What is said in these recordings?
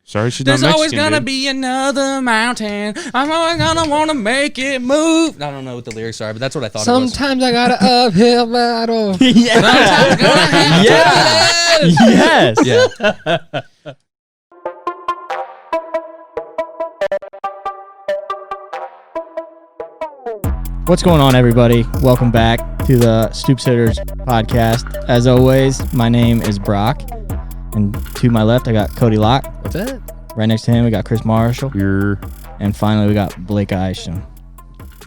Sorry, she's not Mexican. There's always gonna dude. be another mountain. I'm always gonna wanna make it move. I don't know what the lyrics are, but that's what I thought it was. Sometimes I got an uphill battle. Yes. Yeah. What's going on, everybody? Welcome back to the Stoop Sitters podcast. As always, my name is Brock, and to my left, I got Cody Locke. What's that? Right next to him, we got Chris Marshall, You're... and finally, we got Blake Isham.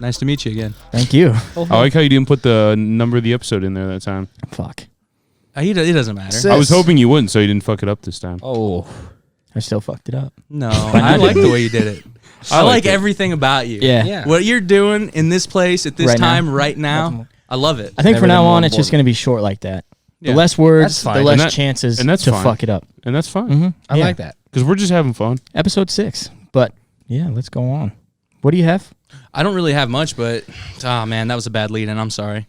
Nice to meet you again. Thank you. I like how you didn't put the number of the episode in there that time. Fuck. It doesn't matter. I was hoping you wouldn't, so you didn't fuck it up this time. Oh, I still fucked it up. No, I like the way you did it. I like it. everything about you. Yeah. What you're doing in this place at this Right time, now. right now, I love it. I think Never from now been on, more it's just bored. going to be short like that. Yeah. The less words, That's fine. the less And that- chances and that's to fine. fuck it up. And that's fine. Mm-hmm. I like that. Because we're just having fun. Episode 6. But, yeah, let's go on. What do you have? I don't really have much, but man, that was a bad lead, and I'm sorry.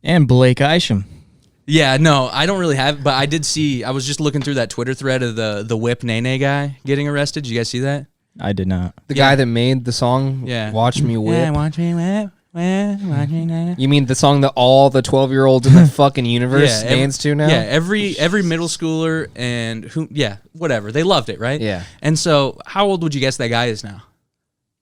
And Blake Isham. Yeah, no, I don't really have, but I did see. I was just looking through that Twitter thread of the Whip Nene guy getting arrested. Did you guys see that? I did not. The Yeah. guy that made the song, Yeah. Watch Me Whip. Yeah, watch me whip, watch me nene. You mean the song that all the 12-year-olds in the fucking universe Yeah, dance to now? Yeah, every middle schooler and whatever. They loved it, right? Yeah. And so, how old would you guess that guy is now?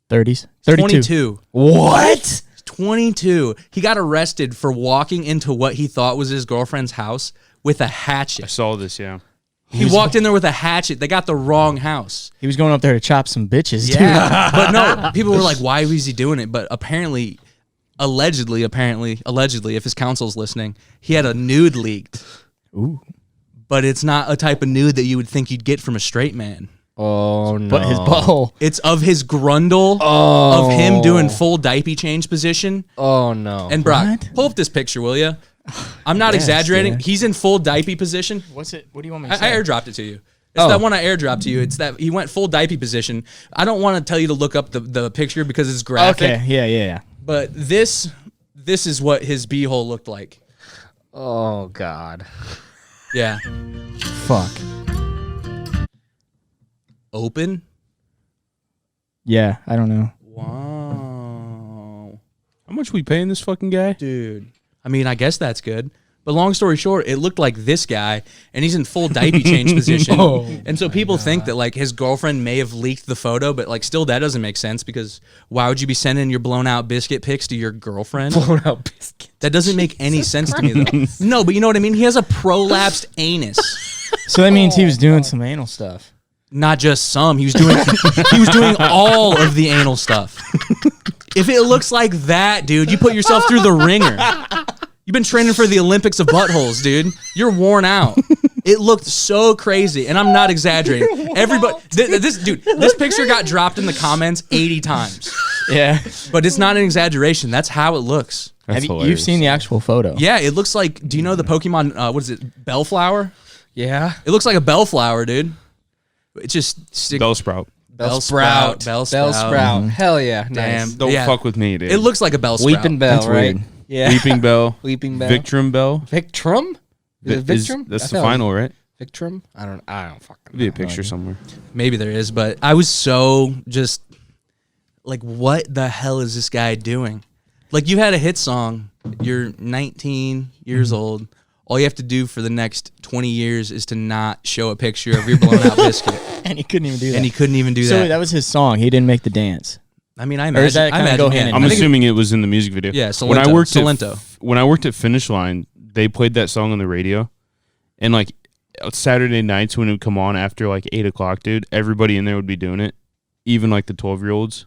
30s? 32. 22. What? 22. He got arrested for walking into what he thought was his girlfriend's house with a I hatchet. saw this, yeah. He walked in there with a hatchet. They got the wrong house. He was going up there to chop some bitches, too. Yeah. But no, people were like, why was he doing it? But apparently, allegedly, if his counsel's listening, he had a nude leaked. Ooh. But it's not a type of nude that you would think you'd get from a straight man. Oh, no. But his butthole. It's of his grundle, of him doing full diaper change position. Oh, no. And Brock, What? pull up this picture, will you? I'm not Yes, exaggerating. yeah. He's in full diaper position. What's it? What do you want me I airdropped it to you. It's that one I airdropped to you. It's that he went full diaper position. I don't want to tell you to look up the picture because it's graphic. Okay, yeah. But this is what his beehole looked like. Oh, God. Yeah. Fuck. Open. Yeah, I don't know. Wow. How much we paying this fucking guy? Dude. I mean, I guess that's good. But long story short, it looked like this guy, and he's in full diaper change position. And so people think that, like, his girlfriend may have leaked the photo, but, like, still that doesn't make sense because why would you be sending your blown-out biscuit pics to your girlfriend? Blown out biscuit. That doesn't make any sense to me, though. No, but you know what I mean? He has a prolapsed anus. So that means he was doing some anal stuff. Not just some. He was doing all of the anal stuff. If it looks like that, dude, you put yourself through the ringer. You've been training for the Olympics of buttholes, dude. You're worn out. It looked so crazy, and I'm not exaggerating. Everybody, this picture got dropped in the comments 80 times, Yeah. but it's not an exaggeration. That's how it looks. That's You've seen the actual photo. Yeah, it looks like. Do you know the Pokemon? What is it? Bellflower. Yeah. It looks like a bellflower, dude. It's just Bellsprout. Bellsprout. Bellsprout. Hell yeah. Damn. Nice. Don't Yeah. fuck with me, dude. It looks like a bellsprout. Weeping Bell, That's right? weird. Yeah. Weeping Bell. Weeping Bell. Victrum Bell. Victrum? Is it Victrum? That's I the thought it was final, right? Victrum? I don't fucking know. Be a picture somewhere. Maybe there is, but I was so just like, what the hell is this guy doing? Like, you had a hit song. You're 19 years old. All you have to do for the next 20 years is to not show a picture of your blown out biscuit. And he couldn't even do that. And he couldn't even do So that. that was his song. He didn't make the dance. I mean, I Or imagine. does that I kinda imagine, go hand in yeah. I'm I think assuming it was in the music video. Yeah, When I worked Salento. when I worked at Finish Line, they played that song on the radio, and like Saturday nights when it would come on after like 8 o'clock, dude, everybody in there would be doing it, even like the 12-year-olds.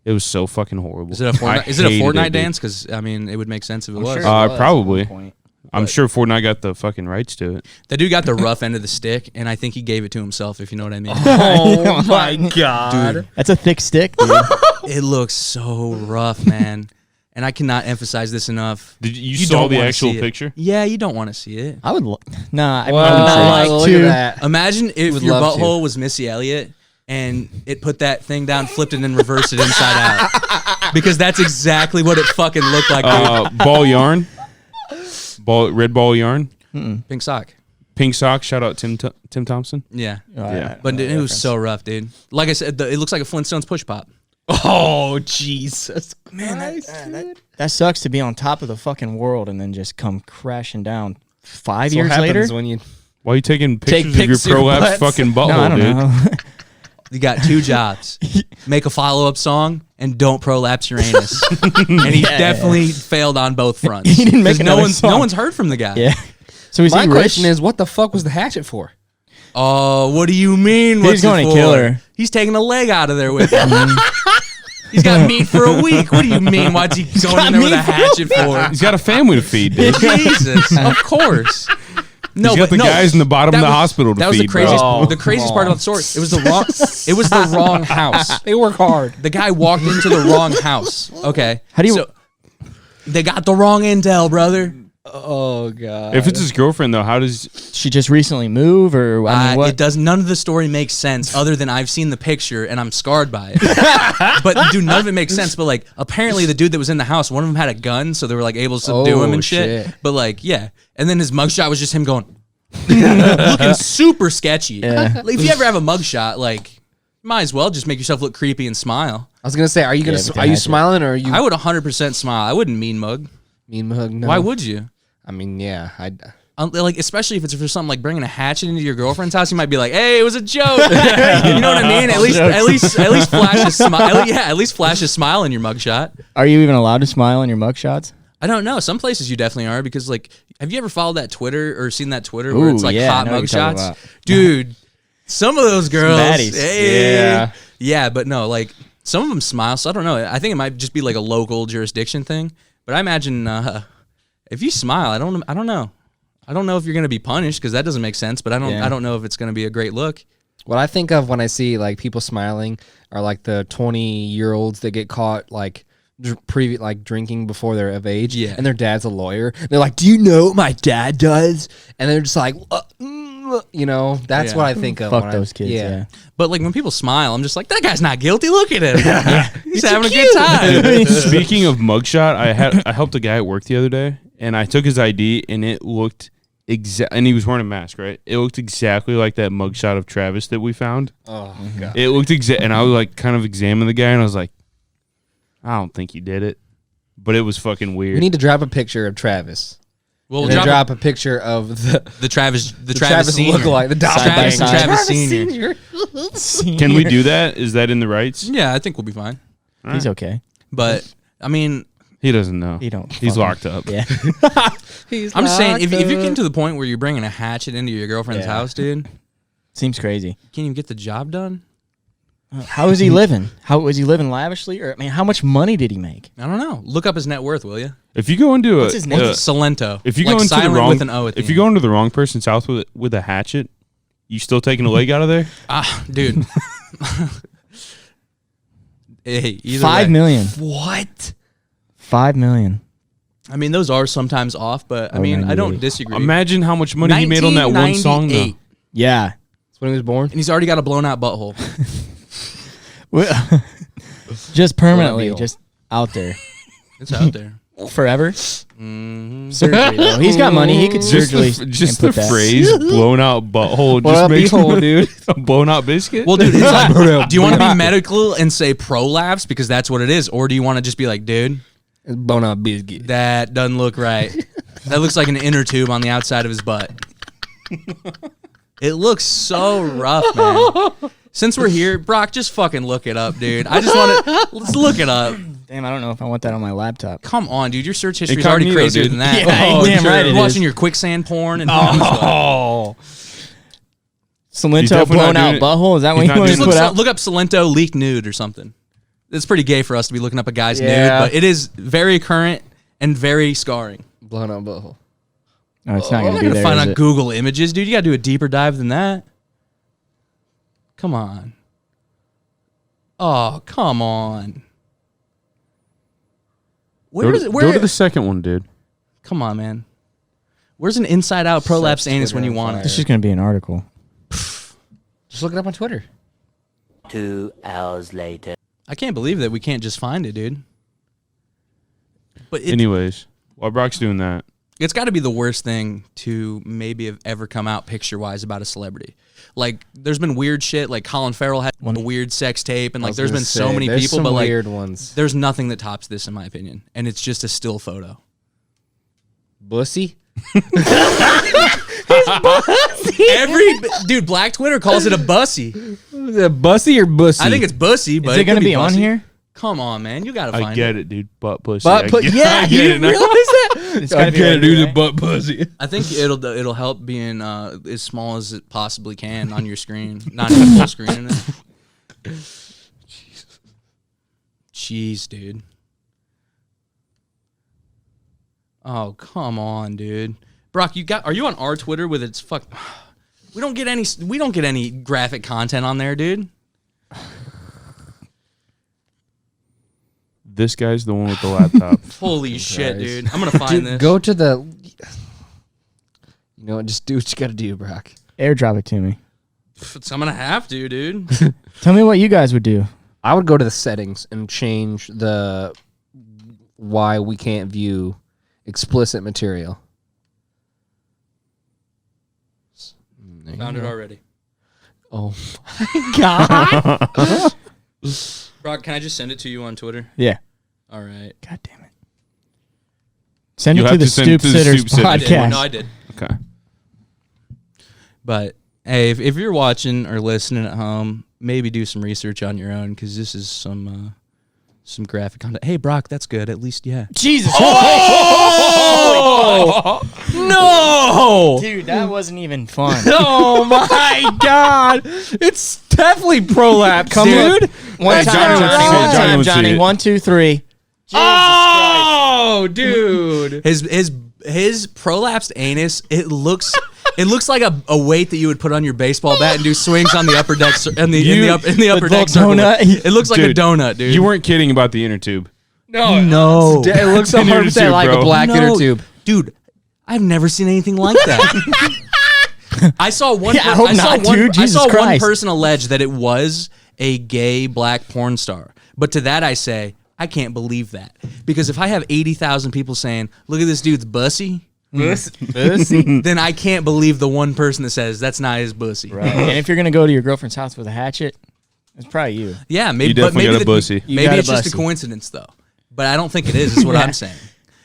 It was so fucking horrible. Is it a Fortnite, Fortnite dance? Because, I mean, it would make sense if it was. sure. It was Probably. at one point. I'm sure Fortnite got the fucking rights to it. That dude got the rough end of the stick, and I think he gave it to himself, if you know what I mean. Oh my God. Dude, That's a thick stick, dude. it looks so rough, man. And I cannot emphasize this enough. Did you You saw don't the wanna actual see it. picture? Yeah, you don't want to see it. I would. Nah, I Wow, would not like look to. at that. Imagine if would your love to. butthole was Missy Elliott and it put that thing down, flipped it, and then reversed it inside out. Because that's exactly what it fucking looked like, dude. Ball yarn? Red ball yarn? Pink sock. Pink socks. Shout out Tim Thompson. Yeah. Yeah. But it was so rough, dude. Like I said, it looks like a Flintstones push pop. Oh, Jesus. Man, that sucks to be on top of the fucking world and then just come crashing down 5 years later. When you Why are you taking Take pictures of your pics of your prolapse butts? fucking butthole, No, I don't dude? know. You got 2 jobs. Make a follow-up song and don't prolapse your anus. And he definitely failed on both fronts. He didn't make 'Cause another no song. one's heard from the guy. Yeah. So is my he rich? question is, what the fuck was the hatchet for? Oh, what do you mean? He's What's it going to for? kill her. He's taking a leg out of there with him. He's got meat for a week. What do you mean? What's he going in there with a hatchet for? He's got a family to feed, dude. Jesus, of course. No, He's got the guys in the bottom of that the was- hospital to That was feed, the craziest. bro. The craziest Come part on. about the story. It was the wrong. It was the wrong house. They work hard. The guy walked into the wrong house. Okay. How do you- So, they got the wrong intel, brother. Oh, God. If it's his girlfriend, though, how does... She just recently moved, or I mean, what? It does. None of the story makes sense other than I've seen the picture and I'm scarred by it. But dude, none of it makes sense. But like, apparently the dude that was in the house, one of them had a gun, so they were like able to subdue him and shit. But like, yeah. And then his mugshot was just him going, looking super sketchy. Yeah. Like, if you ever have a mugshot, like, might as well just make yourself look creepy and smile. I was gonna say, are you gonna? Yeah, but Are you hatchet. smiling or are you? I would 100% smile. I wouldn't mean mug. mean mug. No. Why would you? I mean, yeah. Like, especially if it's for something like bringing a hatchet into your girlfriend's house, you might be like, "Hey, it was a joke." You know what I mean? At least flash a smile. Yeah, at least flash a smile in your mugshot. Are you even allowed to smile in your mugshots? I don't know. Some places you definitely are because, like, have you ever followed that Twitter or seen that Twitter where it's like yeah, I hot know what you're talking mugshots? about. Dude, some of those girls, baddies. hey, yeah, but no, like some of them smile. So I don't know. I think it might just be like a local jurisdiction thing. But I imagine if you smile, I don't know. I don't know if you're gonna be punished because that doesn't make sense. But I don't know if it's gonna be a great look. What I think of when I see like people smiling are like the 20-year-olds that get caught like drinking before they're of age, Yeah. and their dad's a lawyer. They're like, "Do you know what my dad does?" And they're just like, you know, that's Yeah. what I think of. Fuck when those kids. Yeah. But like when people smile, I'm just like, that guy's not guilty. Look at him. He's having a good time. Speaking of mugshot, I helped a guy at work the other day, and I took his ID, and it looked and he was wearing a mask, right? It looked exactly like that mugshot of Travis that we found. Oh God. It looked and I was like kind of examining the guy, and I was like, I don't think he did it, but it was fucking weird. We need to drop a picture of Travis. We'll And then drop drop a picture of the Travis Travis Senior. lookalike, the Travis, doppelganger. Travis Senior. Can we do that? Is that in the rights? Yeah, I think we'll be fine. He's okay. But I mean, He doesn't know. He don't. He's fucking- locked up. Yeah. I'm just saying, if you're getting to the point where you're bringing a hatchet into your girlfriend's house, dude, Seems crazy. can't even get the job done. How is he living? How was he living lavishly? Or I mean, how much money did he make? I don't know. Look up his net worth, will you? If you go into What's his name? Salento. if you like go into the silent wrong, with an O at the if you end. go into the wrong person's house with a hatchet, you still taking a leg out of there? Dude. Hey, either 5 way. million. What? 5 million. I mean, those are sometimes off, but I Oh, mean, I don't 98. disagree. Imagine how much money he made on that one song, though. 1998, Yeah. That's when he was born. and he's already got a blown out butthole. Just permanently, deal. just out there. It's out there. Forever. Mm-hmm. Surgery, though. He's got money. He could Just surgery. just the input that. phrase "blown out butthole" What just up, makes beehole, dude? a blown out biscuit. Well, dude, it's like, do you want to be medical and say prolapse because that's what it is, or do you want to just be like, dude, It's bone out biscuit. that doesn't look right. That looks like an inner tube on the outside of his butt. It looks so rough, man. Since we're here, Brock, just fucking look it up, dude. I just want to let's look it up. Damn, I don't know if I want that on my laptop. Come on, dude. Your search history is already Incognito, crazier dude. than that. Yeah, Oh, damn right it watching is. your quicksand porn and Oh, Salento definitely blown not out doing it. butthole. Is that what He's you not want to doing put it. out? look up Salento leaked nude or something. It's pretty gay for us to be looking up a guy's nude, Yeah. but it is very current and very scarring. Blown out butthole. No, it's not I'm going not to be gonna there. find is on it? Google Images, dude. You gotta do a deeper dive than that. Come on. Oh, come on. Where is it? Where? go to the second one, dude. Come on, man. Where's an inside out prolapse anus when you want This it? is going to be an article. Just look it up on Twitter. 2 hours later. I can't believe that we can't just find it, dude. But it, Anyways, while Brock's doing that, It's got to be the worst thing to maybe have ever come out picture-wise about a celebrity. Like, there's been weird shit. Like, Colin Farrell had a weird sex tape, and like, there's been so many people, some but like, weird ones. there's nothing that tops this, in my opinion. And it's just a still photo. Bussy. Dude, Black Twitter calls it a bussy. Bussy or bussy? I think it's bussy, but Is it going to could be on bussy. here? Come on, man, you gotta find I get it, dude. Butt pussy. Butt yeah, I you get didn't it. realize that? It's gotta be right here, right? butt pussy. I think it'll help being as small as it possibly can on your screen, not even full screen in it. Jeez, dude. Oh, come on, dude. Brock, are you on our Twitter with its fuck? We don't get any graphic content on there, dude. This guy's the one with the laptop. Holy shit, Christ. dude. I'm gonna find this. Go to the. You know what? Just do what you got to do, Brock. Airdrop it to me. I'm gonna have to, dude. Tell me what you guys would do. I would go to the settings and change the why we can't view explicit material. There you Found it go. already. Oh my god! Brock, can I just send it to you on Twitter? Yeah. All right. God damn it. Send You it to have the to send it Stoop to the Sitters Stoop Sitters. I did. podcast. No, I did. Okay. But hey, if you're watching or listening at home, maybe do some research on your own because this is some graphic content. Hey, Brock, that's good. At least, yeah. Jesus. No! Dude, that wasn't even fun. Oh my god! It's definitely prolapse, Come dude. One Hey, time, Johnny wants to see it. Johnny. One Johnny time, wants to see Johnny. it. 1, 2, 3. Oh, dude! His prolapsed anus. It looks like a weight that you would put on your baseball bat and do swings on the upper deck in the upper deck circle. donut. It looks like a Dude, donut, dude. You weren't kidding about the inner tube. No. It looks Inner 100% tube, like bro. a black inner tube. Dude, I've never seen anything like that. I saw one. Yeah, I hope not, dude. I saw Jesus one Christ. person allege that it was a gay black porn star. But to that, I say I can't believe that because if I have 80,000 people saying, "Look at this dude's bussy," then I can't believe the one person that says that's not his bussy. Right. And if you're going to go to your girlfriend's house with a hatchet, it's probably you. Yeah, maybe. You definitely got a bussy. You Maybe got a it's just a bussy. coincidence, though. But I don't think it is. Is what I'm saying.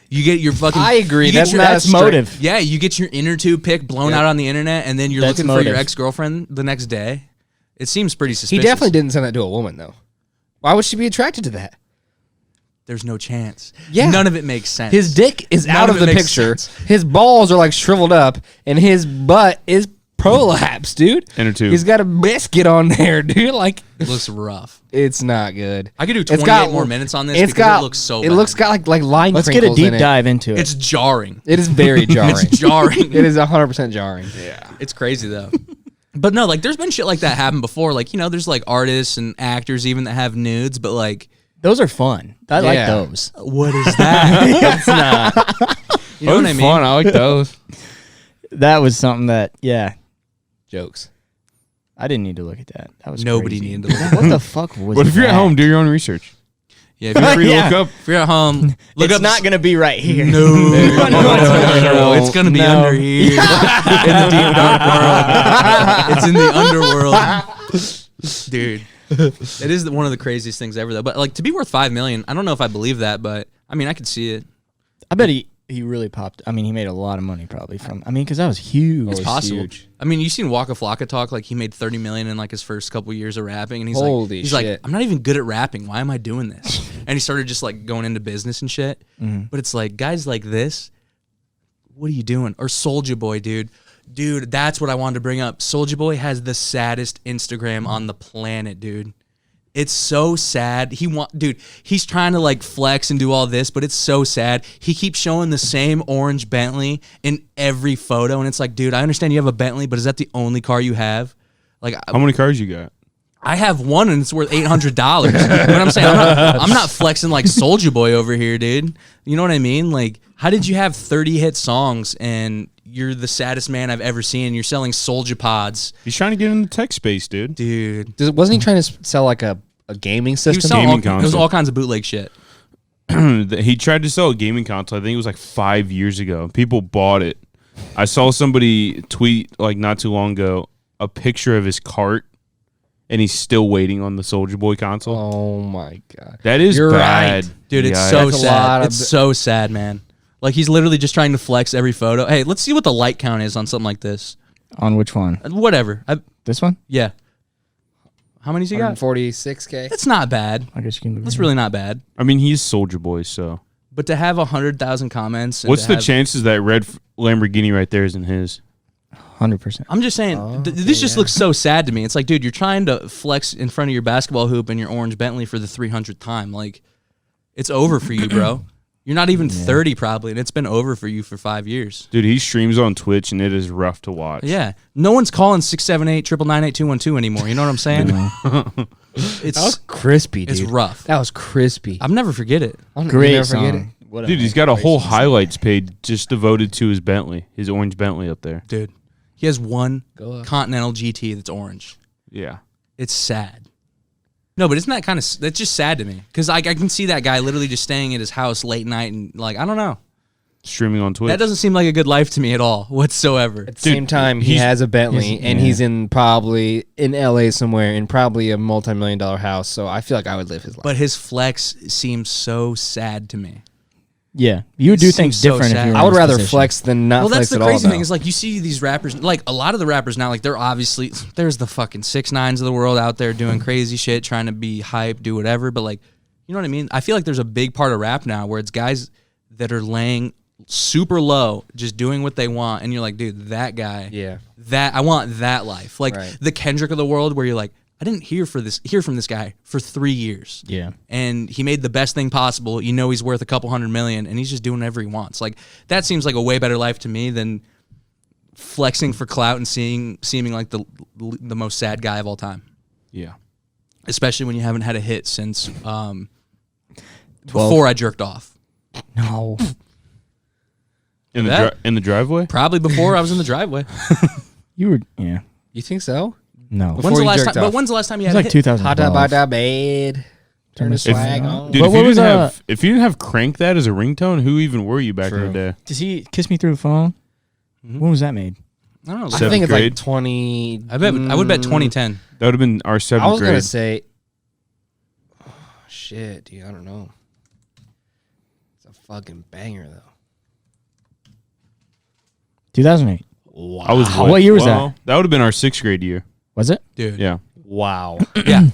You get your fucking. I agree. You get That's motive. Yeah, you get your inner tube pic blown out on the internet, and then you're That's looking for your motive. ex-girlfriend the next day. It seems pretty He suspicious. definitely didn't send that to a woman, though. Why would she be attracted to that? There's no chance. Yeah. None of it makes sense. His dick is None out of of it the makes picture. sense. His balls are like shriveled up, and his butt is prolapse, dude. Inner tube. He's got a biscuit on there, dude. Like, It looks rough. it's not good. I could do It's 28 got more minutes on this It's because got. it looks so It bad. looks got like line. Let's get a crinkles deep in it. dive into it. It's jarring. It is very jarring. It's jarring. It is 100% jarring. It's crazy though. But no, like there's been shit like that happen before. Like, you know, there's like artists and actors even that have nudes, but like Those are fun. I like Yeah. those. what is that? It's not. You know what I mean? Fun. I like those. That was something that, yeah, Jokes. I didn't need to look at that. That was Nobody crazy. needed to look. What the fuck was What if you're at that? home? Do your own research. Yeah, if you're, Free to Yeah. look up. if you're at home, look It's up not going to be right here. No, No. it's gonna be No. under here in the deep dark world. It's in the underworld, dude. It is one of the craziest things ever, though. But like to be worth $5 million, I don't know if I believe that, but I mean, I could see it. I bet he really popped. I mean, he made a lot of money probably from, because that was huge. It's was possible. huge. I mean, you seen Waka Flocka talk like he made $30 million in like his first couple years of rapping, and he's Holy like, shit. I'm not even good at rapping. Why am I doing this? And he started just like going into business and shit. But it's like guys like this, what are you doing? Or Soulja Boy, dude. Dude, that's what I wanted to bring up. Soulja Boy has the saddest Instagram on the planet, dude. It's so sad. He's trying to like flex and do all this, but it's so sad. He keeps showing the same orange Bentley in every photo, and it's like, dude, I understand you have a Bentley, but is that the only car you have? Like, How many cars you got? I have one, and it's worth $800. But I'm saying I'm not flexing like Soulja Boy over here, dude. You know what I mean? Like, how did you have 30 hit songs and you're the saddest man I've ever seen? You're selling Soulja Pods, He's trying to get in the tech space, dude. dude. Wasn't he trying to sell like a gaming He was system? selling Gaming it was console. all kinds of bootleg shit. he tried to sell a gaming console. I think it was like 5 years ago. People bought it. I saw somebody tweet like not too long ago a picture of his cart, and he's still waiting on the Soulja Boy console. Oh my god, That is You're bad, right. Dude, it's Yeah, so That's a sad. lot of It's so sad, man. Like, he's literally just trying to flex every photo. Hey, let's see what the like count is on something like this. On which one? Whatever. This one? Yeah. How many's he got? 146K. It's not bad. I guess you can. It's really not bad. I mean, he's Soulja Boy, so But to have 100,000 comments. And what's to the have- chances that red Lamborghini right there isn't his? 100%. I'm just saying, this just looks so sad to me. It's like, dude, you're trying to flex in front of your basketball hoop in your orange Bentley for the 300th time. Like, it's over for you, bro. You're not even 30 probably, and it's been over for you for 5 years. Dude, he streams on Twitch, and it is rough to watch. Yeah. No one's calling 678-999-8212 anymore. You know what I'm saying? That was It's crispy, dude. it's rough. That was crispy. I'll never forget it. I'll Great never song. forget it. What Dude, he's got a whole highlights page just devoted to his Bentley, his orange Bentley up there. Dude, he has one Go up. Continental GT that's orange. Yeah. It's sad. No, but isn't that kind of, that's just sad to me. Because I can see that guy literally just staying at his house late night and like, I don't know. Streaming on Twitch. That doesn't seem like a good life to me at all whatsoever. At the same time, he he's- has a Bentley, he's- and yeah. he's in probably in LA somewhere, in probably a multi-million-dollar house. So I feel like I would live his life. But his flex seems so sad to me. Yeah, you would do It things seems so different if sad. you were I in would his rather position. flex than not Well, flex that's the at all. crazy thing though. is like you see these rappers, like a lot of the rappers now, like they're obviously, there's the fucking 6ix9ines of the world out there doing crazy shit, trying to be hype, do whatever. But like, you know what I mean? I feel like there's a big part of rap now where it's guys that are laying super low, just doing what they want. And you're like, dude, that guy, Yeah. that I want that life. Like Right. the Kendrick of the world where you're like, I didn't hear from this guy for 3 years. Yeah. And he made the best thing possible. You know he's worth a couple $100 million, and he's just doing whatever he wants. Like that seems like a way better life to me than flexing for clout and seeming like the most sad guy of all time. Yeah. Especially when you haven't had a hit since before I jerked off. No. In That- the driveway? Probably before I was in the driveway. You were, yeah. You think so? No. Before When's the you last jerked time? off. But when's the last time you It was had like a hit? 2012. Hada bada bad. Turn the If- swag on. Dude, What if you, was, didn't have, if you didn't have Crank That as a ringtone, who even were you back in True. the day? Does he kiss me through the phone? When was that made? I don't know. I Seventh think it's grade? like 20. I would bet 2010. That would have been our 7th I was grade. gonna say. Oh, shit, dude. I don't know. It's a fucking banger though. 2008. I was What year was that? That would have been our 6th grade year. Was it? Dude. Yeah. Wow. Yeah.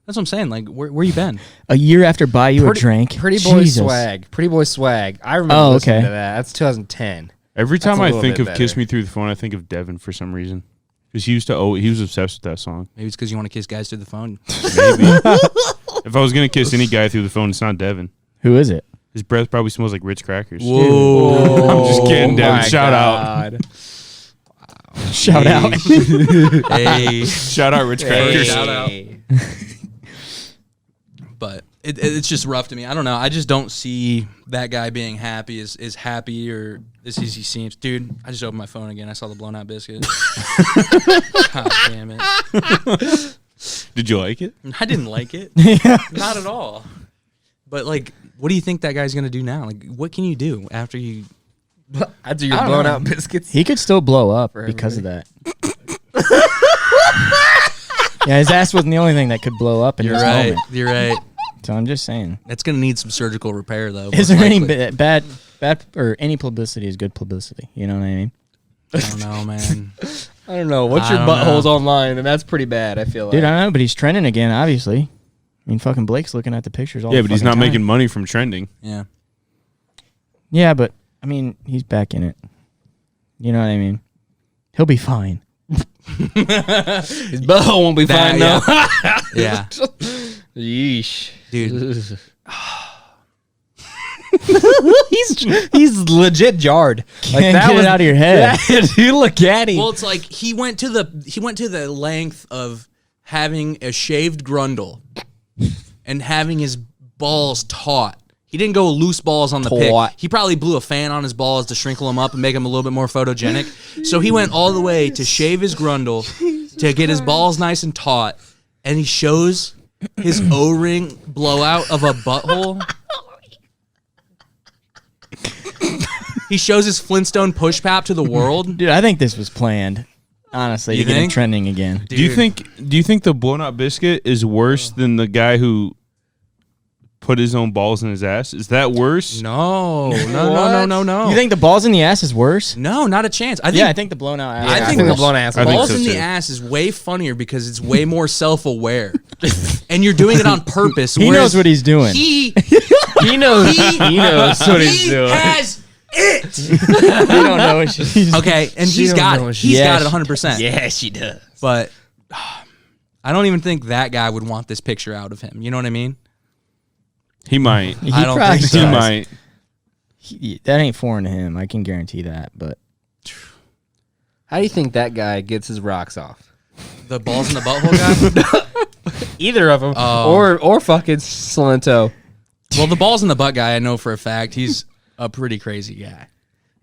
That's what I'm saying. Like, where you been? A year after Buy You a Drink. Pretty boy Jesus. swag. Pretty boy swag. I remember Oh, listening okay. to that. That's 2010. Every That's time a I little think bit of Kiss better. Me Through the Phone, I think of Devin for some reason. Because he was obsessed with that song. Maybe it's because you want to kiss guys through the phone. Maybe. If I was going to kiss any guy through the phone, it's not Devin. Who is it? His breath probably smells like Ritz crackers. Whoa. I'm just kidding, Devin. my Shout out. God. Shout out. Hey. Shout out Ritz Hey. crackers. Shout out. But it's just rough to me. I don't know. I just don't see that guy being happy as happy or as he seems. Dude, I just opened my phone again. I saw the blown out biscuit. God damn it. Did you like it? I didn't like it. Not at all. But like, what do you think that guy's gonna do now? Like, what can you do after you? After your I don't blown know. out biscuits. He could still blow up because of that. Yeah, his ass wasn't the only thing that could blow up in You're this right. moment. You're right. So I'm just saying. That's gonna need some surgical repair though. Is most there any likely. bad or any publicity is good publicity? You know what I mean? I don't know, man. I don't know. What's I your don't buttholes know. online? And that's pretty bad, I feel like. Dude, I don't know, but he's trending again, obviously. I mean, fucking Blake's looking at the pictures all Yeah, the but he's fucking not time. making money from trending. Yeah. Yeah, but, I mean, he's back in it. You know what I mean? He'll be fine. His butthole won't be That- fine now. Yeah. Yeesh. Dude. He's legit jarred. Can't get it out of your head. Dude, look at him. Well, it's like he went to the length of having a shaved grundle and having his balls taut. He didn't go loose balls on the Taut. pick. He probably blew a fan on his balls to shrinkle them up and make them a little bit more photogenic. So he went all the way to shave his grundle to get his balls nice and taut, and he shows his O-ring blowout of a butthole. He shows his Flintstone push pap to the world. Dude, I think this was planned. Honestly, You to get him think? trending again. Do you think the blown out biscuit is worse than the guy who put his own balls in his ass? Is that worse? No. You think the balls in the ass is worse? No, not a chance. I think, Yeah, I think the blown out ass. I I think think the the blown ass. I think balls so in the too. ass is way funnier because it's way more self-aware, and you're doing it on purpose. He knows what he's doing. He knows. he knows what he's doing. has it. You don't know what she's Okay, and She he's don't got know it. what He's she- got it Yeah, 100%. Yeah, she does. But I don't even think that guy would want this picture out of him. You know what I mean? He might. He I don't probably think He so. does. might. That ain't foreign to him. I can guarantee that. But How do you think that guy gets his rocks off? The balls in the butthole guy. Either of them, Oh. or fucking Salento. Well, the balls in the butt guy, I know for a fact he's a pretty crazy guy.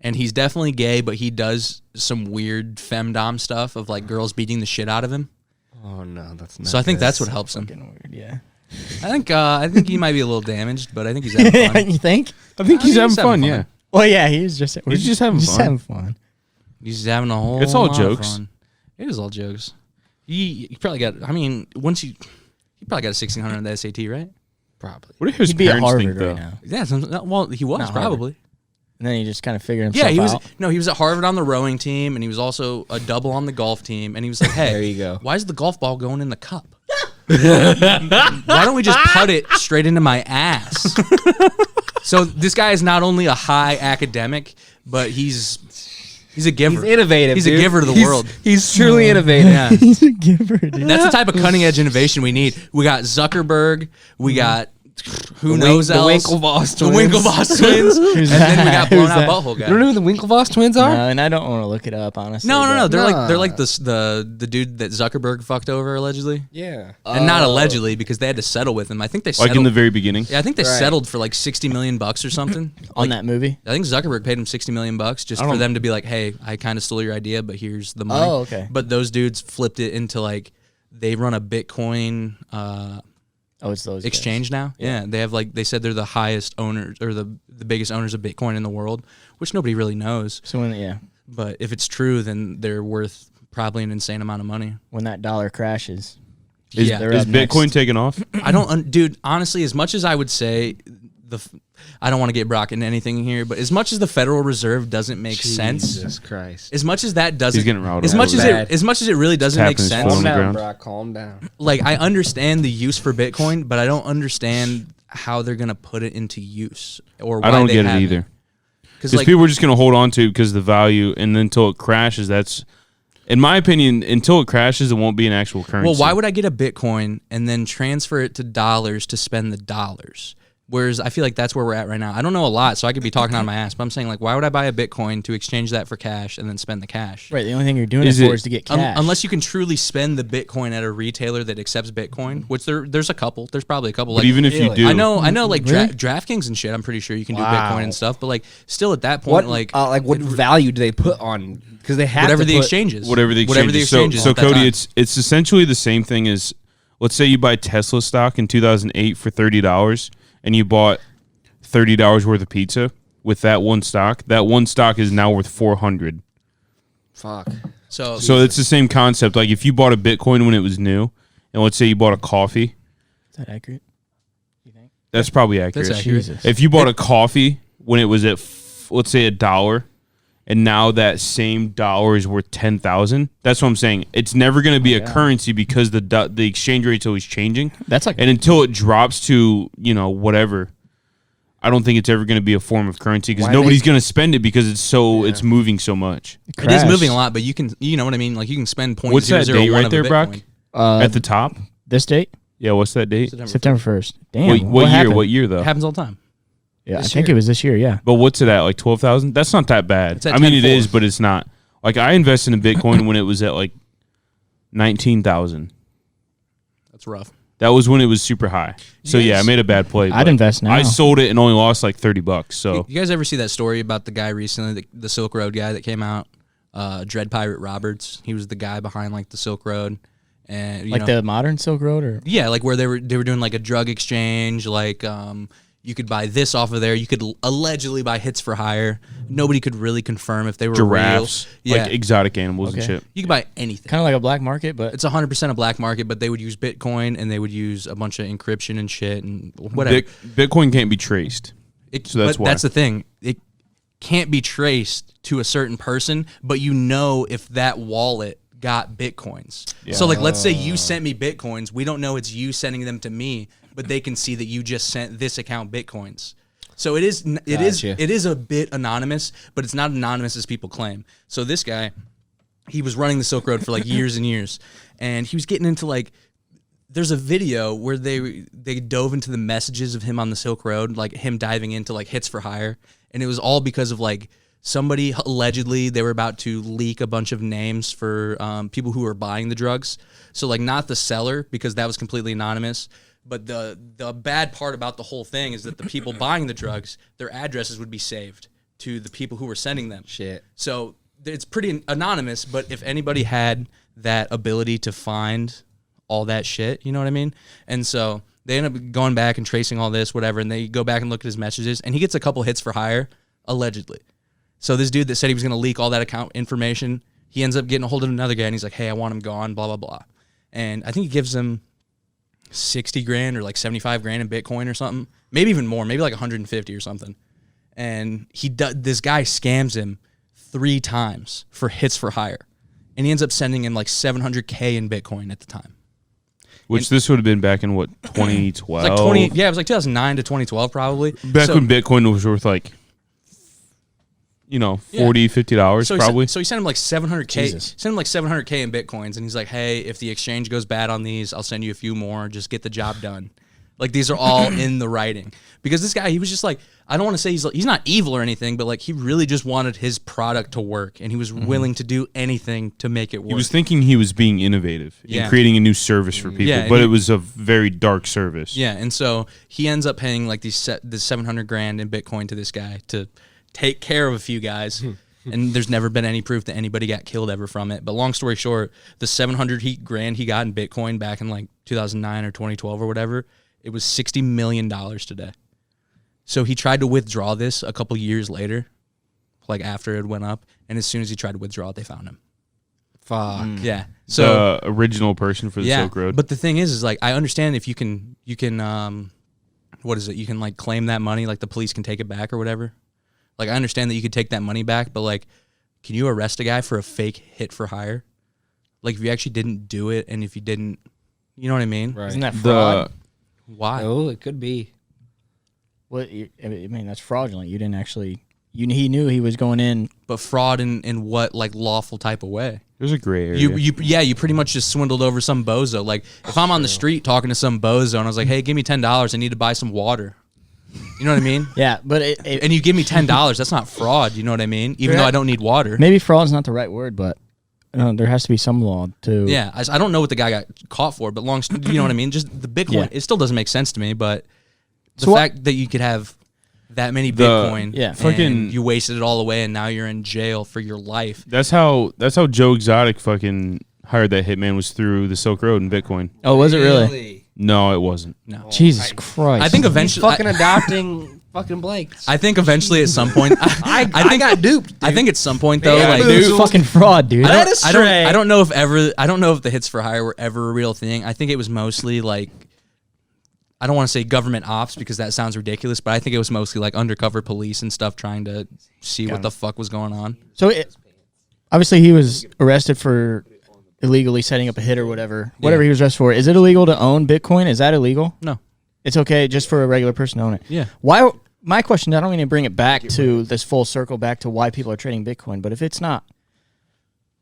And he's definitely gay, but he does some weird femdom stuff of like girls beating the shit out of him. Oh no, that's not. So I think good. that's what helps him. fucking weird, yeah. I think he might be a little damaged, but I think he's having fun. You think? I think he's having fun. fun. Yeah. Well, yeah, he's just having fun. having fun. He's having a whole. It's all lot of jokes. fun. It is all jokes. He probably got. I mean, he probably got a 1600 on the SAT, right? probably. What do his He'd be at parents Harvard think though? right now. Yeah. Well, he was Not probably. And then he just kind of figured himself Yeah, he was. out. No, he was at Harvard on the rowing team, and he was also a double on the golf team. And he was like, "Hey, There you go. Why is the golf ball going in the cup? Why don't we just put it straight into my ass?" So this guy is not only a high academic, but he's a giver. He's innovative. He's dude. a giver to the He's- world. He's truly innovative. Yeah. He's a giver, dude. That's the type of cutting edge innovation we need. We got Zuckerberg. We got who knows the else? Winklevoss The twins. Winklevoss twins. and Who's then we that? got blown Who's out that? butthole You don't know guy. who the Winklevoss twins are? No, and I don't want to look it up, honestly. No. but- They're like Nah. the dude that Zuckerberg fucked over allegedly, Yeah. and not allegedly because they had to settle with him. I think they Like settled. in the very beginning. Yeah, I think they Right. settled for like $60 million or something. On that movie? I think Zuckerberg paid him $60 million just for them to be like, "Hey, I kind of stole your idea, but here's the money." Oh, okay. But those dudes flipped it into like they run a Bitcoin Oh, it's those guys. exchange now. Yeah, they have like they said they're the highest owners or the biggest owners of Bitcoin in the world, which nobody really knows. So when But if it's true, then they're worth probably an insane amount of money. when that dollar crashes, Is, Yeah. They're is up next. Bitcoin taking off? I don't, dude. Honestly, as much as I would say I don't want to get Brock into anything here, but as much as the Federal Reserve doesn't make sense, Jesus Christ. as much as that doesn't, He's getting riled as up much over as that. as much as it really doesn't make tapping his sense. phone Calm on the down, ground. Brock. Calm down. Like I understand the use for Bitcoin, but I don't understand how they're gonna put it into use or why I don't they get it haven't. either. Because Because like, people are just going to hold on to it because of the value, and then until it crashes, that's, in my opinion, until it crashes, it won't be an actual currency. well, why would I get a Bitcoin and then transfer it to dollars to spend the dollars? Whereas I feel like that's where we're at right now. I don't know a lot, so I could be talking on my ass, but I'm saying like, why would I buy a Bitcoin to exchange that for cash and then spend the cash? right? The only thing you're doing Is it for it- is to get cash. Unless you can truly spend the Bitcoin at a retailer that accepts Bitcoin, which there's a couple. There's probably a couple. But Like, even if you really? do, I know, like Really? DraftKings and shit. I'm pretty sure you can do Wow. Bitcoin and stuff, but like still at that point, What like what value do they put on? Because they have whatever to the put, exchange is, whatever the exchange is. So at that Cody, time. it's essentially the same thing as, let's say you buy Tesla stock in 2008 for $30, and you bought $30 worth of pizza with that one stock. That one stock is now worth $400. Fuck. so So it's the same concept. Like if you bought a Bitcoin when it was new, and let's say you bought a coffee, is that accurate? that's probably accurate. That's accurate. Jesus. If you bought a coffee when it was at, let's say, $1, and now that same dollar is worth 10,000, that's what I'm saying. It's never going to be a currency because the exchange rate's always changing. That's like And until it drops to, whatever, I don't think it's ever going to be a form of currency because Why nobody's make- going to spend it because it's moving so much. it is crash. moving a lot, but you know what I mean. Like you can spend point What's that date right there, Brock? At the top? This date, Yeah, what's that date? September 1st. Damn. What year? happened? What year though? It happens all the time. Yeah, I think it was this year. Yeah. But what's it at? Like 12,000? That's not that bad. It's at I mean, it 10.4. is, but it's not. Like I invested in Bitcoin when it was at like 19,000. That's rough. That was when it was super high. So yeah, I made a bad play. I'd but invest now. I sold it and only lost like $30. So You guys ever see that story about the guy recently, the Silk Road guy that came out, Dread Pirate Roberts? He was the guy behind like the Silk Road, and you Like know, the modern Silk Road, or yeah, like where they were doing like a drug exchange, like You could buy this off of there. You could allegedly buy hits for hire. Nobody could really confirm if they were Giraffes, real. Yeah. like exotic animals and Okay. shit. You could buy anything. Kind of like a black market, but It's 100% a black market, but they would use Bitcoin and they would use a bunch of encryption and shit and whatever. Bitcoin can't be traced. So that's but why. that's the thing. It can't be traced to a certain person, but you know if that wallet got Bitcoins. So like, let's say you sent me Bitcoins. We don't know it's you sending them to me, but they can see that you just sent this account Bitcoins. So it is a bit anonymous, but it's not anonymous as people claim. So this guy, he was running the Silk Road for like years and years, and he was getting into like, there's a video where they dove into the messages of him on the Silk Road, like him diving into like hits for hire, and it was all because of like somebody allegedly they were about to leak a bunch of names for people who were buying the drugs. So like not the seller because that was completely anonymous. But the bad part about the whole thing is that the people buying the drugs, their addresses would be saved to the people who were sending them. Shit. So it's pretty anonymous, but if anybody had that ability to find all that shit, you know what I mean? And so they end up going back and tracing all this, whatever, and they go back and look at his messages, and he gets a couple hits for hire, allegedly. So this dude that said he was going to leak all that account information, he ends up getting a hold of another guy, and he's like, hey, I want him gone, blah, blah, blah. And I think he gives him 60 grand or like 75 grand in Bitcoin or something, maybe even more, maybe like 150 or something. And this guy scams him 3 times for hits for hire. And he ends up sending him like $700K in Bitcoin at the time. Which this would have been back in what, 2012? It was like 2009 to 2012 probably. Back when Bitcoin was worth like, $40, $50 probably. So he sent him like $700K. Jesus. Sent him like $700K in Bitcoins, and he's like, "Hey, if the exchange goes bad on these, I'll send you a few more. Just get the job done." Like these are all in the writing. Because this guy, he was just like, I don't want to say he's not evil or anything, but like he really just wanted his product to work, and he was willing to do anything to make it work. He was thinking he was being innovative and creating a new service for people, Yeah, but it was a very dark service. Yeah, and so he ends up paying like this $700 grand in Bitcoin to this guy to take care of a few guys. And there's never been any proof that anybody got killed ever from it. But long story short, the $700 grand he got in Bitcoin back in like 2009 or 2012 or whatever, it was $60 million today. So he tried to withdraw this a couple years later, like after it went up. And as soon as he tried to withdraw it, they found him. Fuck. Yeah. So The original person for the Silk Road. But the thing is like, I understand if you can, what is it? You can like claim that money, like the police can take it back or whatever. Like, I understand that you could take that money back, but, like, can you arrest a guy for a fake hit for hire? Like, if you actually didn't do it and if you didn't, you know what I mean? Right. isn't that fraud? Why? Oh, it could be. I mean, that's fraudulent. You didn't actually. He knew he was going in. But fraud in what, like, lawful type of way? There's a gray area. You pretty much just swindled over some bozo. Like, if I'm on the street talking to some bozo and I was like, hey, give me $10, I need to buy some water. You know what I mean? Yeah, but And you give me $10, that's not fraud, you know what I mean? Even though I don't need water. maybe fraud's not the right word, but there has to be some law to. Yeah, I don't know what the guy got caught for, but you know what I mean? Just the Bitcoin, Yeah. it still doesn't make sense to me, but the So fact that you could have that many Bitcoin, yeah. and you wasted it all away, and now you're in jail for your life. That's how Joe Exotic fucking hired that hitman, was through the Silk Road and Bitcoin. Oh, was it really? No, it wasn't. No, Jesus Christ! I think He's eventually, fucking adopting fucking Blake. I think eventually at some point, I think got duped. I think at some point though, Yeah, like dude. it's fucking fraud, dude. I don't know if the hits for hire were ever a real thing. I think it was mostly like, I don't want to say government ops because that sounds ridiculous, but I think it was mostly like undercover police and stuff trying to see what the fuck was going on. So obviously he was arrested for illegally setting up a hit or whatever he was arrested for. Is it illegal to own Bitcoin? Is that illegal? No. It's okay just for a regular person to own it. Yeah. Why? My question, I don't mean to bring it back to this full circle back to why people are trading Bitcoin, but if it's not,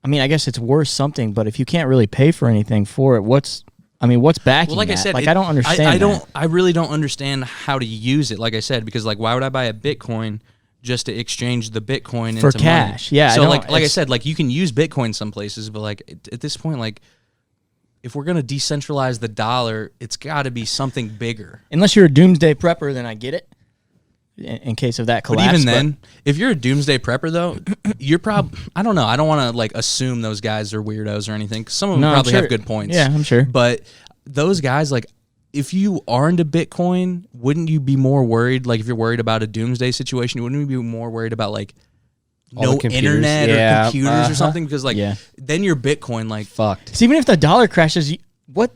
I mean, I guess it's worth something, but if you can't really pay for anything for it, what's backing Well, like that? I said, I don't understand that. I really don't understand how to use it. Like I said, because like, why would I buy a Bitcoin just to exchange the Bitcoin For into cash? money? Yeah, I So don't- like I it's- said, like you can use Bitcoin some places, but like at this point, like if we're gonna decentralize the dollar, it's got to be something bigger. Unless you're a doomsday prepper, then I get it. In case of that But collapse. even then, if you're a doomsday prepper, though, you're probably, I don't know. I don't want to like assume those guys are weirdos or anything. 'Cause some of them No, I'm probably sure. have good points. Yeah, I'm sure. But those guys, like, if you are into Bitcoin, wouldn't you be more worried? Like if you're worried about a doomsday situation, wouldn't you be more worried about like All no the computers. internet Yeah, or computers or something? Because like Yeah. then your Bitcoin like Fucked. So even if the dollar crashes, what?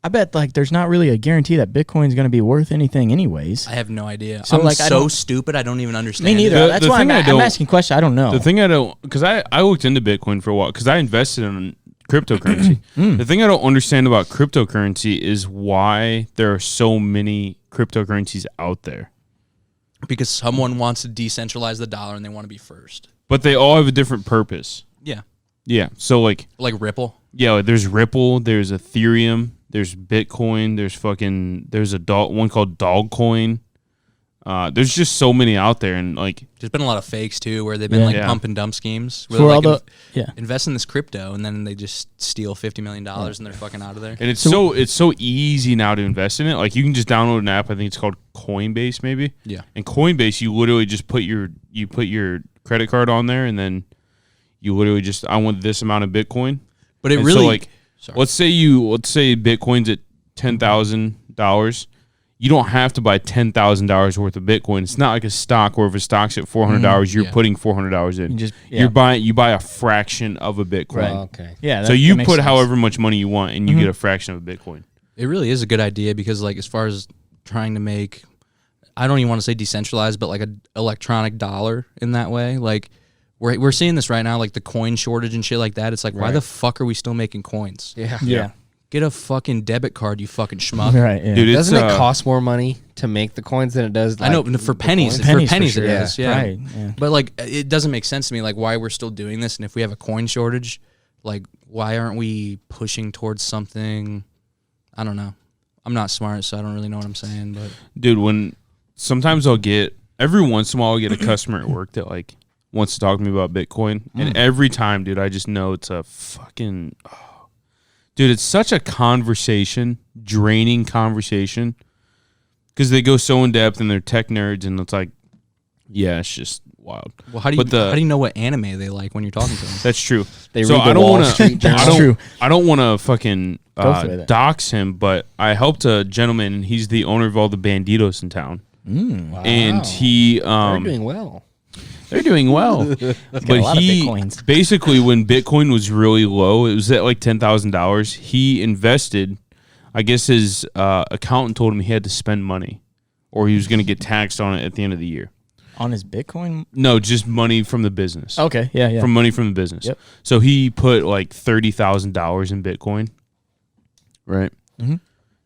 I bet like there's not really a guarantee that Bitcoin's going to be worth anything, anyways. I have no idea. So, I'm like, I so don't- stupid. I don't even understand. Me neither. it. That's the why thing I I'm don't- asking questions. I don't know. The thing I don't, because I looked into Bitcoin for a while, because I invested in cryptocurrency. The thing I don't understand about cryptocurrency is why there are so many cryptocurrencies out there. Because someone wants to decentralize the dollar and they want to be first. But they all have a different purpose. Yeah, Yeah. So like Ripple. yeah, like, there's Ripple, there's Ethereum, there's Bitcoin, there's one called Dogcoin. There's just so many out there, and like There's been a lot of fakes too, where they've been Yeah. like Yeah. pump and dump schemes. Where For they're all like, the invest in this crypto, and then they just steal $50 million and they're fucking out of there. and it's so easy now to invest in it. Like you can just download an app. I think it's called Coinbase, maybe. Yeah. And Coinbase, you literally just put your credit card on there, and then you literally just I want this amount of Bitcoin. But it And really so like Sorry. let's say Bitcoin's at $10,000. You don't have to buy $10,000 worth of Bitcoin. It's not like a stock where if a stock's at $400, you're yeah. putting $400 in. You just- You buy a fraction of a Bitcoin. Right. Oh, okay. yeah. So you put however much money you want, and you get a fraction of a Bitcoin. It really is a good idea because, like, as far as trying to make, I don't even want to say decentralized, but like an electronic dollar in that way. Like, we're seeing this right now, like the coin shortage and shit like that. It's like, why the fuck are we still making coins? Yeah. Yeah. Get a fucking debit card, you fucking schmuck. Right. Yeah. Dude, it's, Doesn't it cost more money to make the coins than it does? I know like, for the pennies, coins? for Pennies pennies for it sure. is, yeah. Right. Yeah. But like, it doesn't make sense to me, like why we're still doing this, and if we have a coin shortage, like why aren't we pushing towards something? I don't know. I'm not smart, so I don't really know what I'm saying. But dude, when sometimes every once in a while I'll get a customer at work that like wants to talk to me about Bitcoin, and every time, dude, I just know it's a fucking dude, it's such a draining conversation, because they go so in depth and they're tech nerds, and it's like, yeah, it's just wild. well, how do you know what anime they like when you're talking to them? That's true. They so read the I don't Wall want to. Street Journal. That's true. I don't want to fucking Go through that. dox him, but I helped a gentleman, and he's the owner of all the banditos in town, Wow. and he They're doing well. They're doing well. a But lot of he Bitcoins. basically, when Bitcoin was really low, it was at like $10,000. He invested. I guess his accountant told him he had to spend money, or he was going to get taxed on it at the end of the year. On his Bitcoin. No, just money from the business. Okay. Yeah. Yeah. From money from the business. Yep. So he put like $30,000 in Bitcoin, right? Mhm.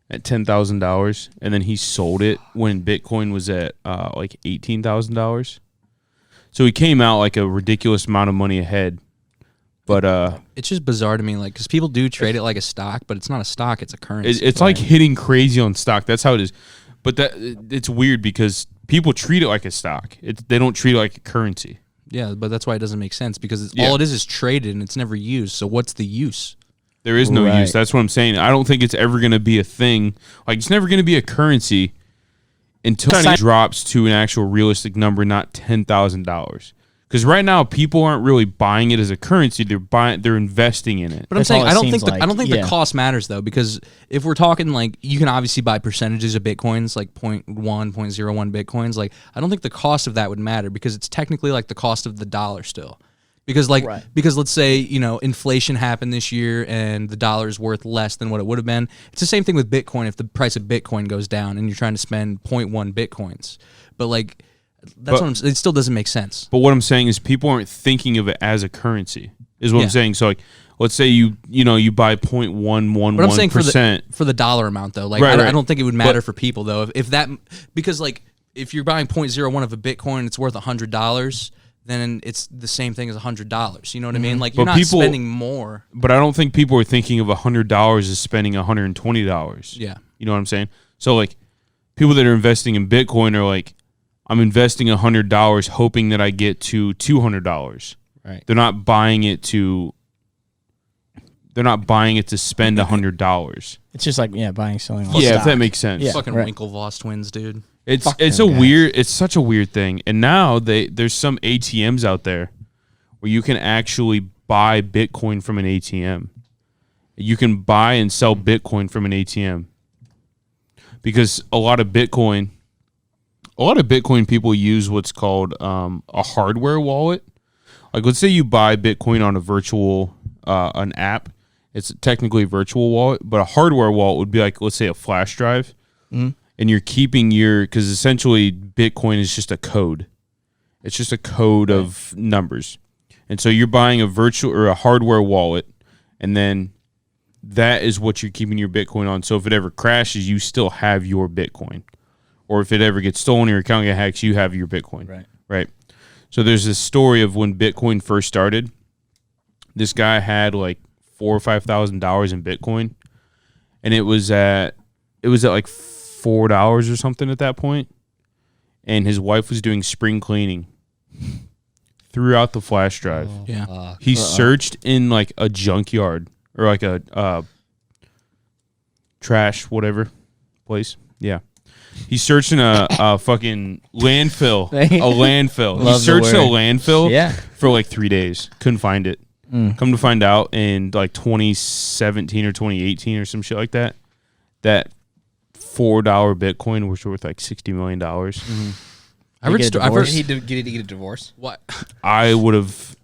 At $10,000, and then he sold it when Bitcoin was at like $18,000. So he came out like a ridiculous amount of money ahead. But It's just bizarre to me, like, because people do trade it like a stock, but it's not a stock; it's a currency. it's like hitting crazy on stock. That's how it is. But it's weird because people treat it like a stock. They don't treat it like a currency. Yeah, but that's why it doesn't make sense because Yeah. all it is traded and it's never used. So what's the use? There is no Right. use. That's what I'm saying. I don't think it's ever going to be a thing. Like, it's never going to be a currency until it drops to an actual realistic number, not $10,000. Because right now, people aren't really buying it as a currency. They're investing in it. But I'm That's saying all it I don't seems think like. I don't think Yeah. the cost matters though, because if we're talking like you can obviously buy percentages of bitcoins, like 0.1, 0.01 bitcoins. Like I don't think the cost of that would matter because it's technically like the cost of the dollar still. Because Right. because let's say, you know, inflation happened this year and the dollar is worth less than what it would have been. It's the same thing with Bitcoin if the price of Bitcoin goes down and you're trying to spend 0.1 bitcoins. But like that's what it still doesn't make sense. But what I'm saying is people aren't thinking of it as a currency, is what Yeah. I'm saying. So, like, let's say you buy 0.111%. But I'm saying for the dollar amount though, like Right, I right. don't think it would matter But- for people though. If that because like if you're buying 0.01 of a Bitcoin, it's worth $100. Then it's the same thing as $100. You know what I mean? Like you're But not people- spending more. But I don't think people are thinking of $100 as spending $120. Yeah. You know what I'm saying? So, like, people that are investing in Bitcoin are like, I'm investing $100 hoping that I get to $200. Right. They're not buying it to spend $100. It's just like buying, selling. all Yeah, stock. if that makes sense. Yeah. Fucking right. Winklevoss twins, dude. It's Fuck it's them a guys. weird it's such a weird thing. And now there's some ATMs out there where you can actually buy Bitcoin from an ATM. You can buy and sell Bitcoin from an ATM. because a lot of Bitcoin people use what's called a hardware wallet. Like, let's say you buy Bitcoin on a virtual an app. It's technically a virtual wallet, but a hardware wallet would be like, let's say, a flash drive, and you're keeping because essentially Bitcoin is just a code. It's just a code of numbers, and so you're buying a virtual or a hardware wallet, and then that is what you're keeping your Bitcoin on. So if it ever crashes, you still have your Bitcoin. Or if it ever gets stolen or your account gets hacked, you have your Bitcoin. Right. So there's this story of when Bitcoin first started. This guy had like $4,000 or $5,000 in Bitcoin, and it was at like $4 or something at that point. And his wife was doing spring cleaning throughout the flash drive. He searched in like a junkyard or like a trash whatever place. Yeah. He searched in a fucking landfill. He searched a landfill for like 3 days. Couldn't find it. Come to find out in like 2017 or 2018 or some shit like that, that $4 Bitcoin was worth like $60 million. I heard did he get a divorce? What? I would have.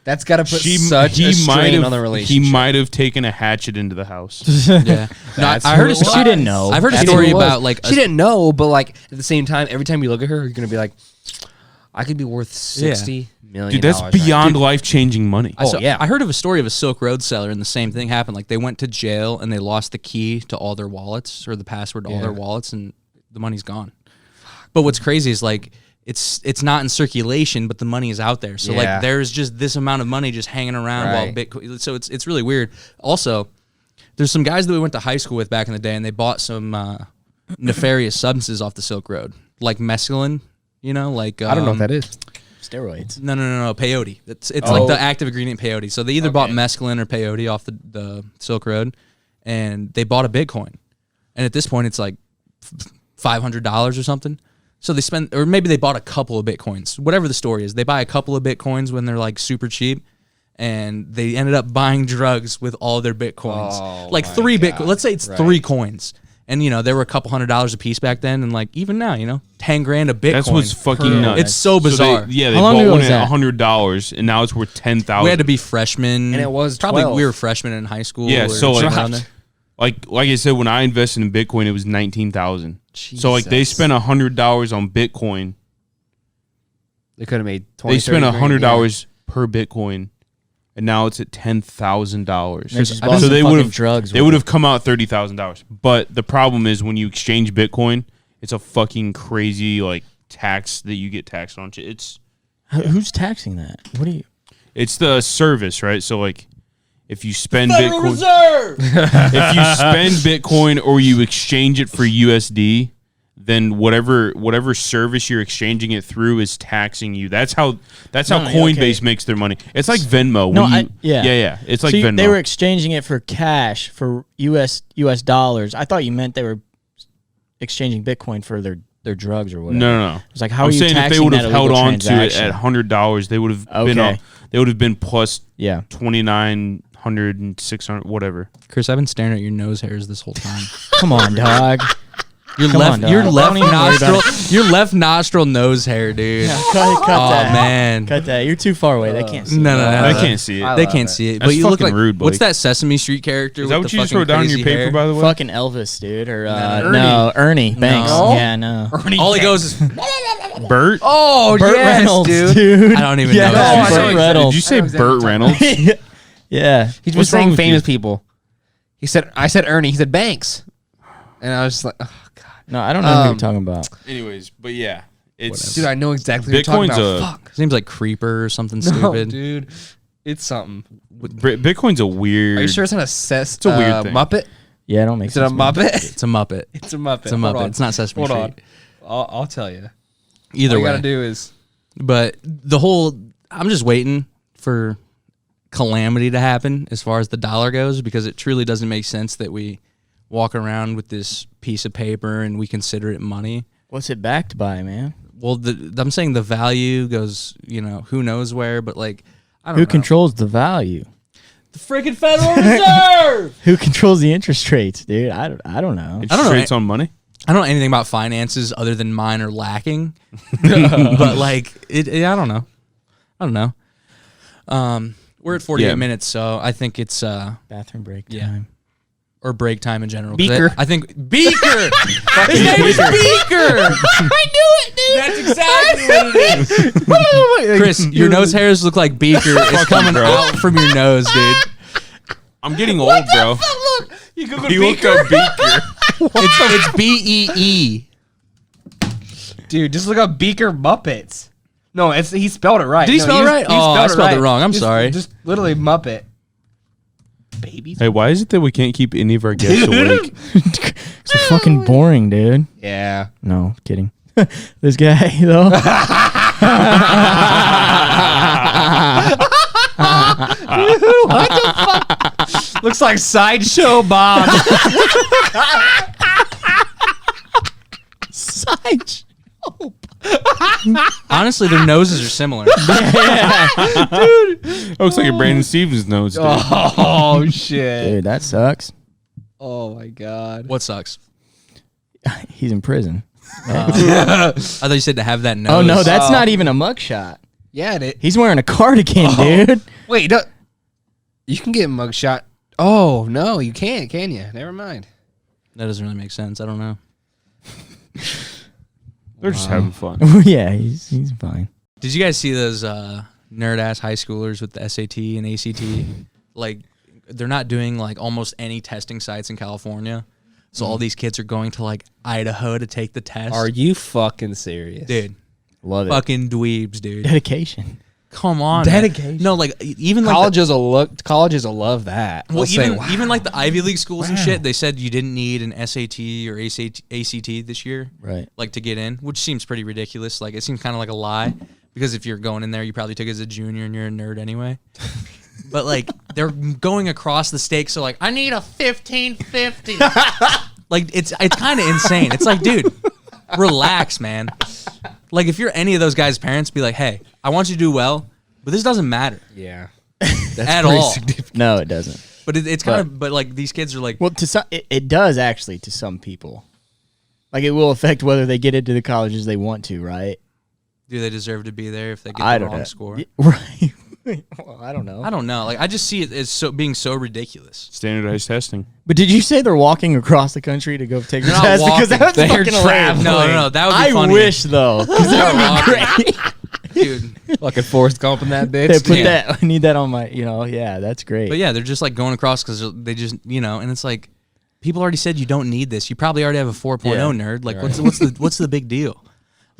That's got to put such a strain on the relationship. He might have taken a hatchet into the house. Yeah. No, I heard She didn't know. I've heard a story about like she didn't know, but like at the same time, every time you look at her, you're gonna be like, I could be worth $60 million. Dude, that's beyond life-changing money. I heard of a story of a Silk Road seller, and the same thing happened. Like they went to jail and they lost the key to all their wallets or the password to all their wallets, and the money's gone. But what's crazy is like it's not in circulation, but the money is out there. So like there's just this amount of money just hanging around while Bitcoin. So it's really weird. Also, there's some guys that we went to high school with back in the day, and they bought some nefarious substances off the Silk Road, like mescaline. You know, like I don't know what that is. Steroids. No, peyote. It's like the active ingredient peyote. So they either bought mescaline or peyote off the Silk Road, and they bought a Bitcoin. And at this point, it's like $500 or something. So they spend, or maybe they bought a couple of Bitcoins. Whatever the story is, they buy a couple of Bitcoins when they're like super cheap, and they ended up buying drugs with all their Bitcoins. Like 3 Bitcoin. Let's say it's 3 coins. And, you know, there were a couple $100 a piece back then. And, like, even now, you know, 10 grand a Bitcoin. That's what's fucking nuts. It's so bizarre. They bought one at $100, and now it's worth $10,000. We had to be freshmen. And it was probably 12. We were freshmen in high school. Yeah, so like I said, when I invested in Bitcoin, it was $19,000. So, like, they spent $100 on Bitcoin. They could have made $20,000. They spent $100 per Bitcoin. And now it's at $10,000. So they would have come out $30,000. But the problem is when you exchange Bitcoin, it's a fucking crazy like tax that you get taxed on. It's who's taxing that? What do you? It's the service, right? So like, if you spend Federal Bitcoin, Reserve! if you spend Bitcoin or you exchange it for USD, then whatever service you're exchanging it through is taxing you. That's how Coinbase makes their money. It's like Venmo. Yeah. It's like Venmo. They were exchanging it for cash for US dollars. I thought you meant they were exchanging Bitcoin for their drugs or whatever. No. It's like how I'm are you saying taxing if they would have that held illegal on to it transaction? at $100, they would have been plus 2,900 and 600 whatever. Chris, I've been staring at your nose hairs this whole time. Come on, dog. Your left nostril nose hair, dude. Yeah, cut that. Oh man, cut that. You're too far away. They can't see. No. They can't see it. They can't see it. That's But you look like rude, what's that Sesame Street character? Is that what you just wrote down in your paper, hair? by the way? Fucking Elvis, dude. Or Ernie. Ernie Banks. No. Yeah, no. All he goes is Bert. Oh, Burt yes, Reynolds, dude. I don't even Yeah, know. Burt Reynolds. Did you say Burt Reynolds? Yeah. He was What's wrong saying with famous you? people. I said Ernie. He said Banks. And I was just like, oh, God. No, I don't know who you're talking about. Anyways, but yeah, it's Dude, I know exactly what you're talking Bitcoin's about. Fuck. His name's like Creeper or something No, stupid. dude. It's something. Bitcoin's a weird. Are you sure it's not It's a weird thing. Muppet? Yeah, don't make Is it a sense. man. Muppet? It's a Muppet. It's a Muppet. It's a Hold Muppet. on. It's not Sesame Hold on. Street. I'll tell you. Either All you way, gotta do is but I'm just waiting for calamity to happen as far as the dollar goes, because it truly doesn't make sense that we walk around with this piece of paper and we consider it money. What's it backed by, man? Well, I'm saying the value goes, who knows where, but like, I don't know. Who controls the value? The freaking Federal Reserve? Who controls the interest rates, dude? I don't know. Interest rates on money. I don't know anything about finances other than mine are lacking. But like I don't know. We're at 48 minutes, so I think it's Bathroom break time. or break time in general. 'Cause Beaker. I think Beaker. His name is Beaker. I knew it, dude. That's exactly what it is. Chris, your nose hairs look like Beaker is coming out from your nose, dude. I'm getting old, bro. You Look up Beaker. It's BEE. Dude, just look up Beaker Muppets. No, he spelled it right. Did he spell it right? Oh, I spelled it wrong. I'm Just- sorry. Just literally Muppet. Babies. Hey, why is it that we can't keep any of our guests awake? It's so fucking boring, dude. Yeah. No, kidding. This guy, though. Looks like Sideshow Bob. Honestly, their noses are similar. Looks like a Brandon Stevens nose, dude. Oh shit. Dude, that sucks. Oh my god. What sucks? He's in prison. I thought you said to have that nose. Oh, no, that's not even a mugshot. Yeah, He's wearing a cardigan, dude. wait, no. You can get a mugshot. Oh no, you can't, can you? Never mind. That doesn't really make sense. I don't know. They're just having fun. Yeah, he's fine. Did you guys see those nerd ass high schoolers with the SAT and ACT? Like, they're not doing like almost any testing sites in California. So all these kids are going to like Idaho to take the test. Are you fucking serious? Dude, Love it. fucking dweebs, dude. Dedication. Come on, man. Dedication. No, like even like Colleges will love that. well, They'll even say, wow. even like the Ivy League schools and shit, they said you didn't need an SAT or ACT this year, Right. like to get in, which seems pretty ridiculous. Like it seems kind of like a lie because if you're going in there, you probably took it as a junior and you're a nerd anyway. But like they're going across the state, so like I need a 1550. Like it's kind of insane. It's like, dude, relax, man. Like if you're any of those guys' parents, be like, hey, I want you to do well, but this doesn't matter Yeah. at all. No, it doesn't. But it's kind of, but like these kids are like, Well, to some, it does actually to some people. Like it will affect whether they get into the colleges they want to, right? do they deserve to be there if they get I the don't wrong know. score? Right. Well, I don't know. I don't know. Like I just see it as being so ridiculous. Standardized testing. But did you say they're walking across the country to go take the They're not test? Because walking. that's They're fucking hilarious. No, that would be I funny. wish though, 'cause that would be great. Dude. Fucking Forrest Gump in that bitch. They put Yeah. that. I need that on my. Yeah, that's great. But yeah, they're just like going across because they just and it's like people already said you don't need this. You probably already have a 4.0 nerd. Like what's the big deal?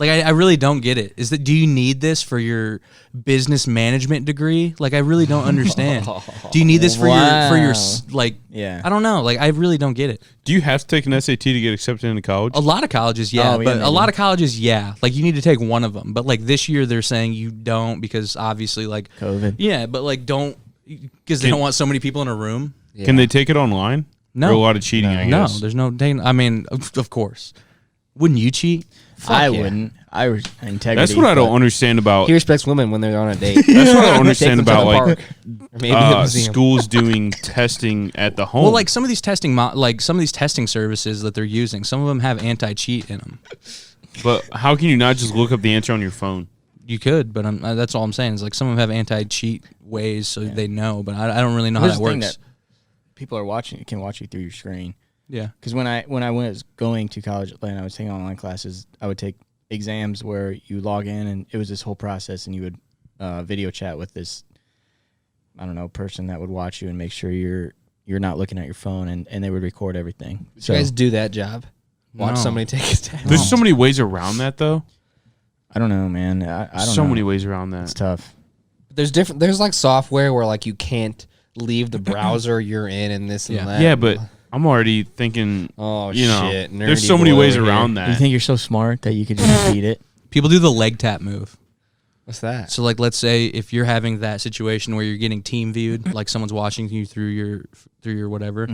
Like I really don't get it. Do you need this for your business management degree? Like I really don't understand. Do you need this for your like? Yeah. I don't know. Like I really don't get it. Do you have to take an SAT to get accepted into college? A lot of colleges, yeah, Oh, yeah, but maybe. a lot of colleges, yeah. Like you need to take one of them, but like this year they're saying you don't because obviously like COVID. Yeah, but like don't because they don't want so many people in a room. Can they take it online? No. Or a lot of cheating, I No, guess. there's no. I mean, of course. Wouldn't you cheat? I yeah. wouldn't. I was integrity. That's what I don't but- understand about. He respects women when they're on a date. That's what I don't Take understand them to about the like park. Or maybe a museum. schools doing testing at the home. Well, like some of these testing services that they're using, some of them have anti-cheat in them. But how can you not just look up the answer on your phone? You could, but that's all I'm saying is like some of them have anti-cheat ways, so they know. But I don't really know how Here's that the thing works. that people are watching. Can watch you through your screen. Yeah. Because when I was going to college and I was taking online classes, I would take exams where you log in and it was this whole process, and you would video chat with this, I don't know, person that would watch you and make sure you're not looking at your phone, and they would record everything. You guys do that job? Watch No. somebody take a test. There's so many ways around that, though. I don't know, man. I don't know. So many ways around It's that. tough. There's like software where like you can't leave the browser you're in and this and Yeah. that. Yeah, but I'm already thinking. Oh you know, shit! there's nerdy so many boy ways over here. around You that. think you're so smart that you could just beat it? People do the leg tap move. What's that? So like let's say if you're having that situation where you're getting team viewed, like someone's watching you through your whatever,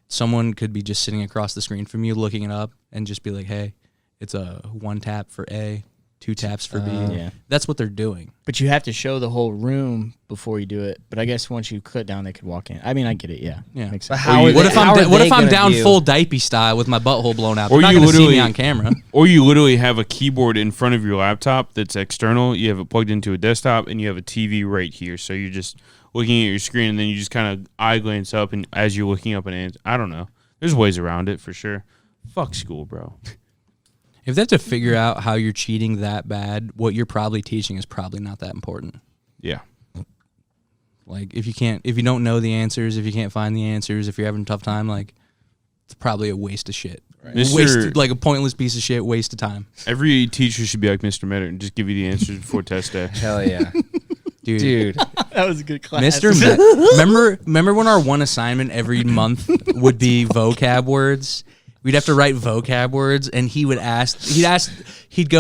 someone could be just sitting across the screen from you looking it up and just be like, "Hey, it's a 1 tap for A, 2 taps for B. Yeah. That's what they're doing. But you have to show the whole room before you do it. But I guess once you click down, they could walk in. I mean, I get it. Yeah. Yeah. Makes But sense. how are What they- if how I'm are what they if I'm gonna down do- full diaper style with my butthole blown out? Or They're not you going to see me literally- on camera. Or you literally have a keyboard in front of your laptop that's external. You have it plugged into a desktop, and you have a TV right here. So you're just looking at your screen, and then you just kind of eye glance up, and as you're looking up and answer, I don't know. There's ways around it for sure. Fuck school, bro. If they have to figure out how you're cheating that bad, what you're probably teaching is probably not that important. Yeah. Like if you don't know the answers, if you can't find the answers, if you're having a tough time, like it's probably a waste of shit. Like a pointless piece of shit, waste of time. Every teacher should be like Mr. Metter and just give you the answers before test day. Hell yeah. Dude. That was a good class. Mr. Remember when our one assignment every month would be vocab words? We'd have to write vocab words, and he'd go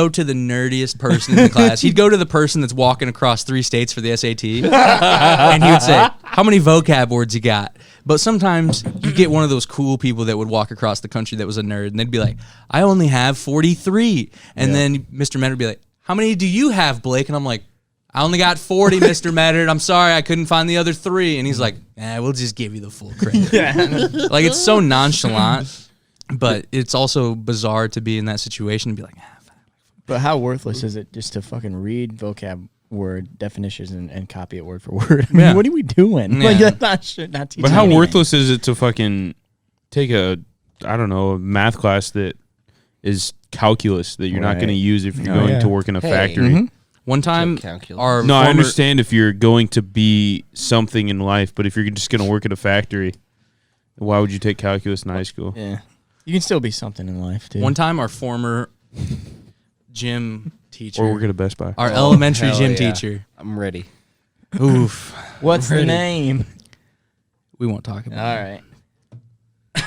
to the nerdiest person in the class. He'd go to the person that's walking across 3 states for the SAT, and he would say, "How many vocab words you got?" But sometimes you get one of those cool people that would walk across the country that was a nerd, and they'd be like, "I only have 43." And then Mr. Metter would be like, "How many do you have, Blake?" And I'm like, "I only got 40, Mr. Metter. I'm sorry, I couldn't find the other 3." And he's like, "We'll just give you the full credit." Like, it's so nonchalant. But it's also bizarre to be in that situation and be like, But how worthless is it just to fucking read vocab word definitions and copy it word for word? I mean, Yeah. what are we doing? Yeah. Like, that's not teaching But how anything. worthless is it to fucking take a math class that is calculus that you're not Right. going to use if you're Oh, going yeah. to work in a Hey. factory? one time, Calculus. our No, I former- understand if you're going to be something in life, but if you're just going to work at a factory, why would you take calculus in high school? Yeah. You can still be something in life, dude. One time, our former gym teacher, Or work at a Best Buy? our elementary hell gym yeah. teacher, I'm ready. oof, What's the name? we won't talk about All it. right.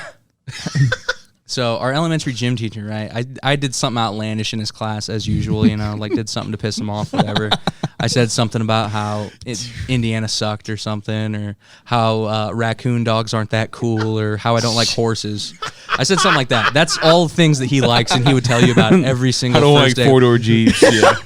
So our elementary gym teacher, right? I did something outlandish in his class as usual, like did something to piss him off, whatever. I said something about how Indiana sucked or something, or how raccoon dogs aren't that cool, or how I don't like horses. I said something like that. That's all things that he likes, and he would tell you about every I single don't first like day. 4-door Jeeps. Yeah.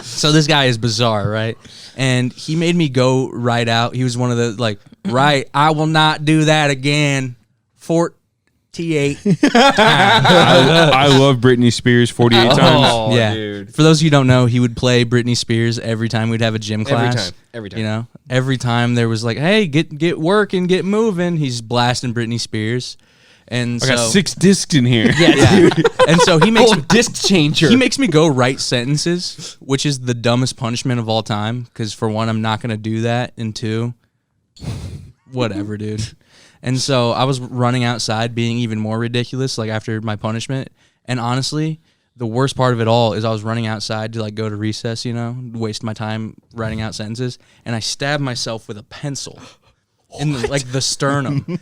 So this guy is bizarre, right? And he made me go right out. He was one of the right, I will not do that again. 48 I love Britney Spears 48 times. Oh, yeah. dude. For those of you who don't know, he would play Britney Spears every time we'd have a gym class. Every time. Every time there was like, hey, get working, get moving. He's blasting Britney Spears. And I so, got 6 discs in here. yeah. And so he makes me, disc changer. he makes me go write sentences, which is the dumbest punishment of all time. Because for one, I'm not going to do that. And 2, whatever, dude. And so I was running outside being even more ridiculous, like after my punishment. And honestly, the worst part of it all is I was running outside to go to recess, waste my time writing out sentences. And I stabbed myself with a pencil in the sternum.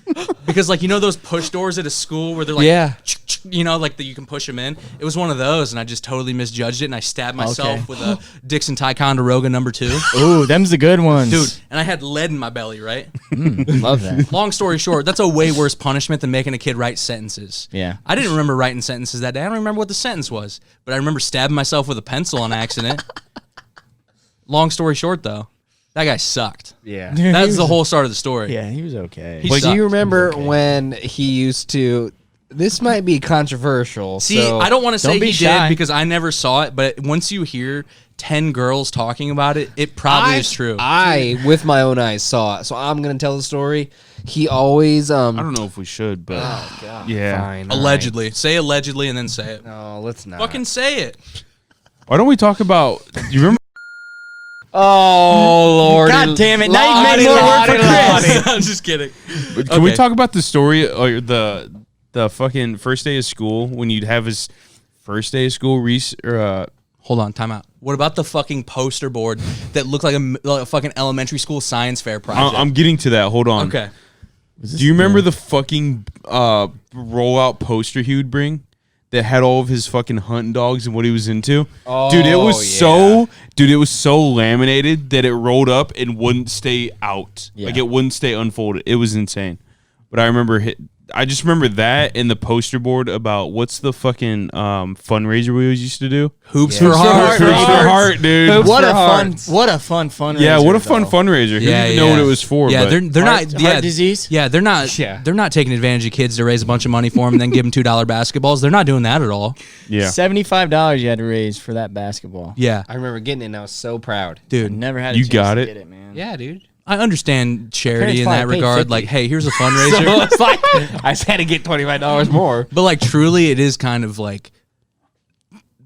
Because those push doors at a school where they're like, Yeah. that you can push them in. It was one of those, and I just totally misjudged it, and I stabbed myself Okay. with a Dixon Ticonderoga number 2. Ooh, them's the good ones. Dude, and I had lead in my belly, right? Love that. Long story short, that's a way worse punishment than making a kid write sentences. Yeah. I didn't remember writing sentences that day. I don't remember what the sentence was, but I remember stabbing myself with a pencil on accident. Long story short, though, that guy sucked. Yeah. That's the whole start of the story. Yeah, he was okay. He Do sucked. you remember when he used to? This might be controversial. See, so I don't want to say Don't be he shy. did because I never saw it, but once you hear 10 girls talking about it, it probably is true. I, with my own eyes, saw it. So I'm gonna tell the story. He always I don't know if we should, but yeah. Fine, all Allegedly. Say allegedly and then say it. right. No, let's not. Fucking say it. Why don't we talk about? Do you remember? Oh Lord! God damn it! Now you made more work for Chris. I'm just kidding. Can we Okay. talk about the story or the fucking first day of school when you'd have his first day of school Hold on, time out. What about the fucking poster board that looked like a fucking elementary school science fair project? I'm getting to that. Hold on. okay. Do you remember the fucking rollout poster he would bring that had all of his fucking hunting dogs and what he was into? Dude, it was it was so laminated that it rolled up and wouldn't stay out. Yeah. Like it wouldn't stay unfolded. It was insane. But I remember I just remember that and the poster board about what's the fucking fundraiser we always used to do? Hoops for Heart. Hoops for Heart, dude. What a fun fundraiser. Yeah, what a fun though. fundraiser. Who didn't even know what it was for? Yeah, but they're not. Heart disease. Yeah, they're not. Yeah. They're not taking advantage of kids to raise a bunch of money for them and then give them $2 basketballs. They're not doing that at all. yeah. $75 you had to raise for that basketball. Yeah, I remember getting it and I was so proud. dude. Never had a You chance got to it? get it, man. Yeah, dude. I understand charity Parents in that probably paid regard. 50. Like, hey, here's a So fundraiser. it's like I just had to get $25 more. But like, truly, it is kind of like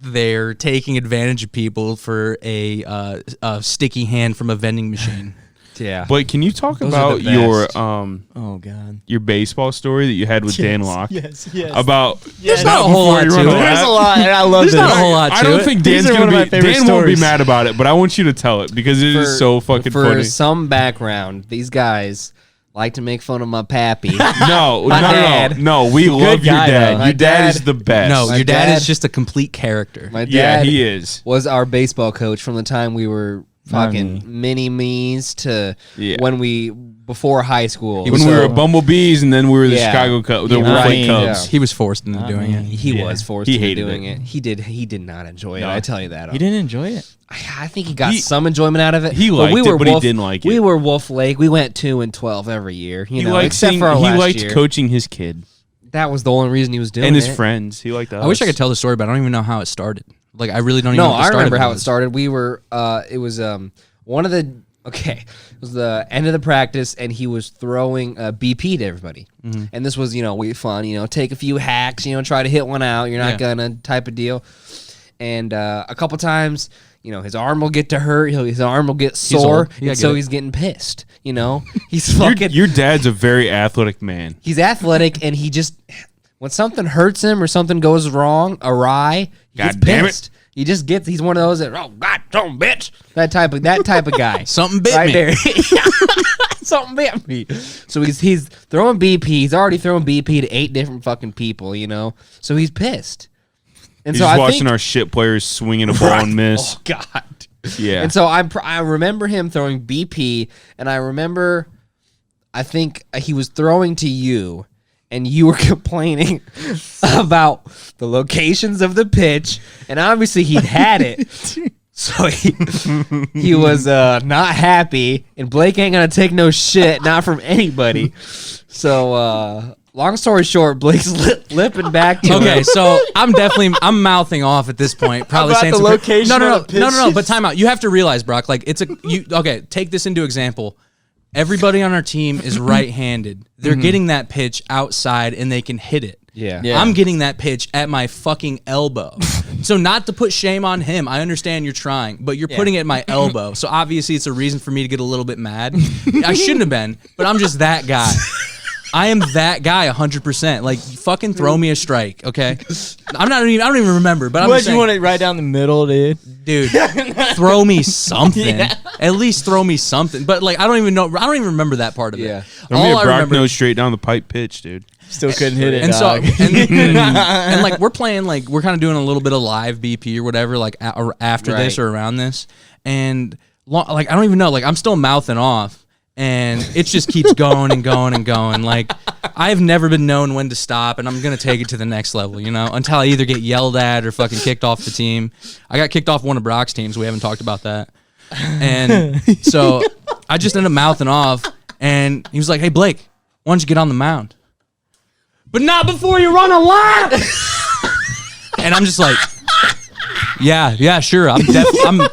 they're taking advantage of people for a sticky hand from a vending machine. Yeah. But can you talk Those are about the your best. Oh God. your baseball story that you had with Dan Locke? Yes. About There's not a whole lot to it. There's a lot, and I love There's this. not a whole lot to I don't it. think These Dan's are one gonna of my be favorite Dan won't be stories. mad about it, but I want you to tell it because it is so fucking for funny. some background, these guys like to make fun of my pappy. No, dad. no, we love your guy, dad. though. My Your dad dad- is the best. No, My your dad dad- is just a complete character. My yeah, dad he is. was our baseball coach from the time we were fucking me. mini me's to Yeah. when we before high school. When we were Bumblebees and then we were the Yeah. Chicago Cubs, the Yeah. White Right. Cubs. He was forced into doing it. He Yeah. was forced He into hated doing it. it. He did not enjoy it. No. I tell you that. You didn't enjoy it. I think he got He- some enjoyment out of it. he but liked it, but he Wolf, didn't like We it. were Wolf Lake. We went 2-12 every year. You He know, liked except seeing, for our he last liked year. coaching his kid That was the only reason he was doing and his it. friends. He liked us. I wish I could tell the story, but I don't even know how it started. Like, I really don't even No, know what the I start remember of how it was. started. We were it was one of the it was the end of the practice and he was throwing BP to everybody. Mm-hmm. And this was, we fun, take a few hacks, try to hit one out, you're not Yeah. gonna type of deal. And a couple times, his arm will get to hurt, his arm will get sore, old. Yeah, I and so get it. he's getting pissed, He's Your, fucking your dad's a very athletic man. he's athletic and he just when something hurts him or something goes awry, he God gets damn it. pissed. He just gets he's one of those that God don't bitch. That type of guy. Something bit right me. there. Something bit me. So he's throwing BP. He's already throwing BP to 8 different fucking people, So he's pissed. And He's so just I watching think, our shit players swinging a ball and miss. Oh God. Yeah. And so I remember him throwing BP, and I think he was throwing to you, and you were complaining about the locations of the pitch, and obviously he'd had it. So he was not happy, and Blake ain't gonna take no shit, not from anybody. So long story short, Blake's lipping back to Okay, him. so I'm mouthing off at this point, probably About saying the some location no, of the no, but time out. You have to realize, Brock, like okay, take this into example. Everybody on our team is right-handed. They're getting that pitch outside and they can hit it. Yeah. I'm getting that pitch at my fucking elbow. So not to put shame on him. I understand you're trying, but you're putting it at my elbow. So obviously it's a reason for me to get a little bit mad. I shouldn't have been, but I'm just that guy. I am that guy 100%. Like, fucking throw me a strike, okay? I don't even remember, but I'm What just you saying, want it right down the middle, dude? dude, throw me something. At least throw me something. But like, I don't even remember that part of it. Yeah. Throw me a All I Brock remember, nose straight down the pipe pitch, dude. Still couldn't hit it. and so, dog. and like, we're playing, like, we're kind of doing a little bit of live BP or whatever, like after this Right. or around this, and like, I don't even know, like, I'm still mouthing off. And it just keeps going and going and going. Like, I've never been known when to stop, and I'm going to take it to the next level, until I either get yelled at or fucking kicked off the team. I got kicked off one of Brock's teams. We haven't talked about that. And so I just ended up mouthing off, and he was like, hey, Blake, why don't you get on the mound? But not before you run a lap! And I'm just like, yeah, sure. I'll definitely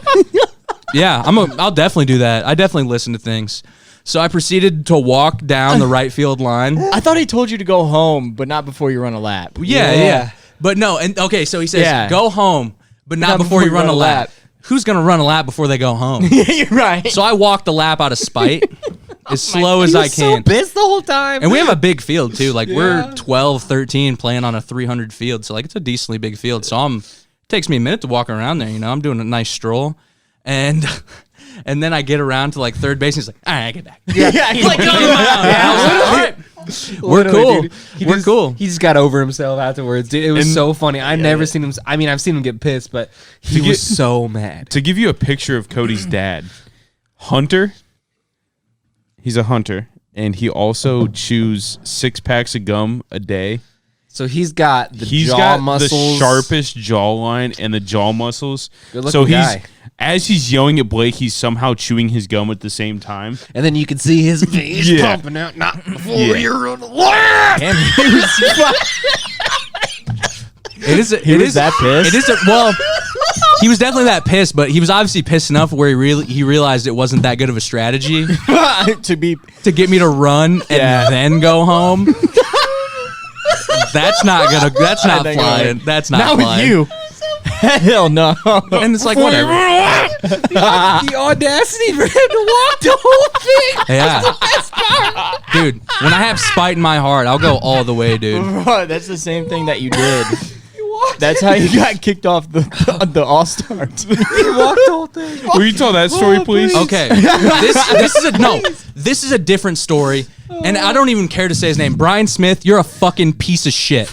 do that. I definitely listen to things. So I proceeded to walk down the right field line. I thought he told you to go home, but not before you run a lap. Yeah. But no, and okay, so he says, Yeah. go home, but not before you run a lap. Who's going to run a lap before they go home? You're right. So I walked the lap out of spite as slow as I can. pissed the whole time. And we have a big field too. Like we're 12, 13 playing on a 300 field. So like it's a decently big field. So it takes me a minute to walk around there, I'm doing a nice stroll. And then I get around to like third base and he's like, all right, get back. Yeah. Like, get on the mound. I was like, all right. We're cool. Dude, We're cool. He just got over himself afterwards. Dude, it was so funny. I've never seen him. I mean, I've seen him get pissed, but he was so mad. To give you a picture of Cody's dad, Hunter, he's a hunter, and he also chews 6 packs of gum a day. So he's got the He's jaw got muscles. the sharpest jawline and the jaw muscles. Good-looking So guy. as he's yelling at Blake, he's somehow chewing his gum at the same time. And then you can see his face Yeah. pumping out. Not before Yeah. you're on the left. Damn, he was, It he was that pissed. It is well. He was definitely that pissed, but he was obviously pissed enough where he realized it wasn't that good of a strategy to be. to get me to run and then go home. That's not gonna. That's not That flying. That's not Not flying. with you. Hell no. And it's like whatever. The audacity for him to walk the whole thing. Yeah, dude. When I have spite in my heart, I'll go all the way, dude. Bro, that's the same thing that you did. That's how you got kicked off the All-Star team. He walked the whole thing. Will you tell that story, please? Okay, this is a different story, and I don't even care to say his name. Brian Smith, you're a fucking piece of shit.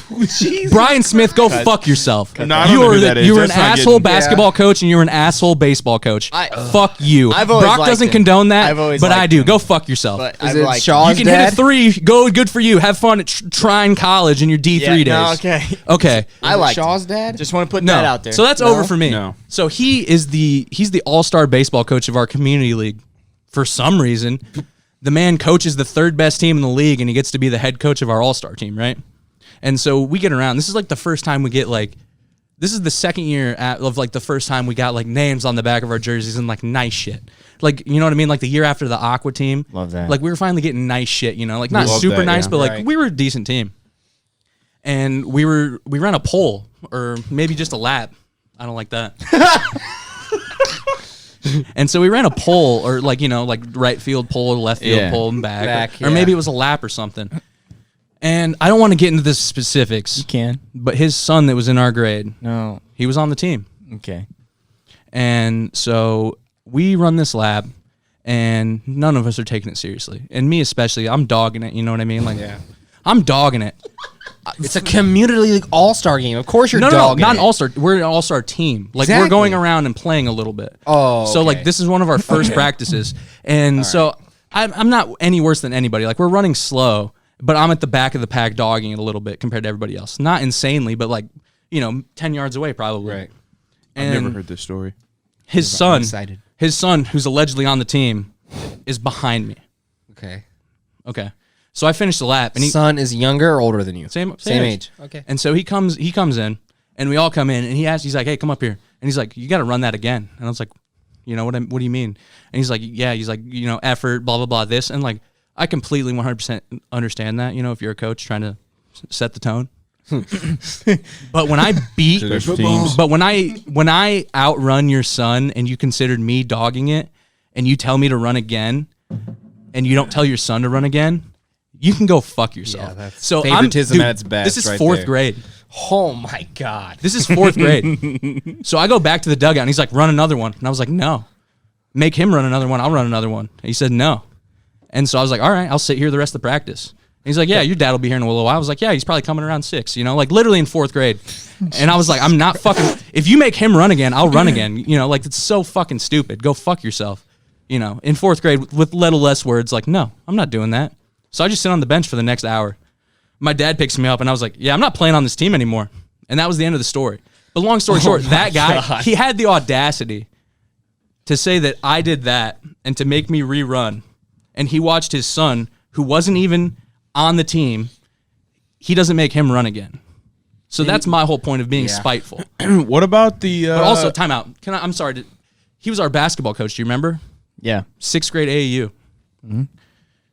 Brian Smith, go fuck yourself. No, I don't know who that is. You were an That's not asshole getting- basketball coach, and you were an asshole baseball coach. Fuck you. I've always Brock liked doesn't him. condone that, I've always but I liked do. him. Go fuck yourself. But Is I it like Shaw's you can dad? hit a 3. Go, good for you. Have fun at Trine College in your D3 days. No, okay. Okay. I like Shaw's dad. Just want to put No. that out there. So that's over for me. No. So he's the all-star baseball coach of our community league. For some reason, the man coaches the 3rd best team in the league, and he gets to be the head coach of our all-star team, right? And so we get around. This is like the first time we get like, this is the second year of like the first time we got like names on the back of our jerseys and like nice shit. Like, you know what I mean? Like the year after the Aqua team. Love that. Like we were finally getting nice shit, you know, like not Love super that, nice, yeah. but like Right. we were a decent team. And we ran a poll, or maybe just a lap. I don't like that. And so we ran a poll, or like, you know, like right field poll, left field Yeah. poll, and back, Back, or yeah. maybe it was a lap or something. And I don't want to get into the specifics, You can. but his son that was in our grade, No. he was on the team. Okay. And so we run this lab, and none of us are taking it seriously. And me especially, I'm dogging it, you know what I mean? Like, I'm dogging it. It's a community league all-star game. Of course you're No, dogging not an it. all-star. We're an all-star team. Like, we're Exactly. going around and playing a little bit. Oh, So, like, okay. this is one of our first practices. And so I'm not any worse than anybody. Like, we're running slow, but I'm at the back of the pack dogging it a little bit compared to everybody else. Not insanely, but, like, you know, 10 yards away probably. Right. I've And never heard this story. his son, excited. who's allegedly on the team, is behind me. Okay. Okay. So I finished the lap, and he Son is younger or older than you? same Same age. age. Okay. And so he comes in, and we all come in, and he's like, "Hey, come up here." And he's like, "You got to run that again." And I was like, "You know what do you mean?" And he's like, "Yeah." He's like, "You know, effort, blah blah blah, this." And like, I completely 100% understand that. You know, if you're a coach trying to set the tone. But when I beat, Special teams. but when I outrun your son, and you considered me dogging it, and you tell me to run again, and you don't tell your son to run again, you can go fuck yourself. Yeah, that's so favoritism dude, at its best This is right 4th there. grade. Oh my God. This is 4th grade. So I go back to the dugout, and he's like, "Run another one." And I was like, "No, make him run another one. I'll run another one." And he said no. And so I was like, "All right, I'll sit here the rest of the practice." And he's like, "Yeah, your dad will be here in a little while." I was like, "Yeah, he's probably coming around 6, you know, like literally in 4th grade." And I was like, "I'm not fucking, if you make him run again, I'll run again." You know, like, it's so fucking stupid. Go fuck yourself. You know, in 4th grade with little less words, like, no, I'm not doing that. So I just sit on the bench for the next hour. My dad picks me up, and I was like, "Yeah, I'm not playing on this team anymore." And that was the end of the story. But long story short, that guy, he had the audacity to say that I did that and to make me rerun. And he watched his son, who wasn't even on the team, he doesn't make him run again. So that's my whole point of being spiteful. What about the? But also, timeout. I'm sorry. He was our basketball coach. Do you remember? Yeah. 6th grade AAU.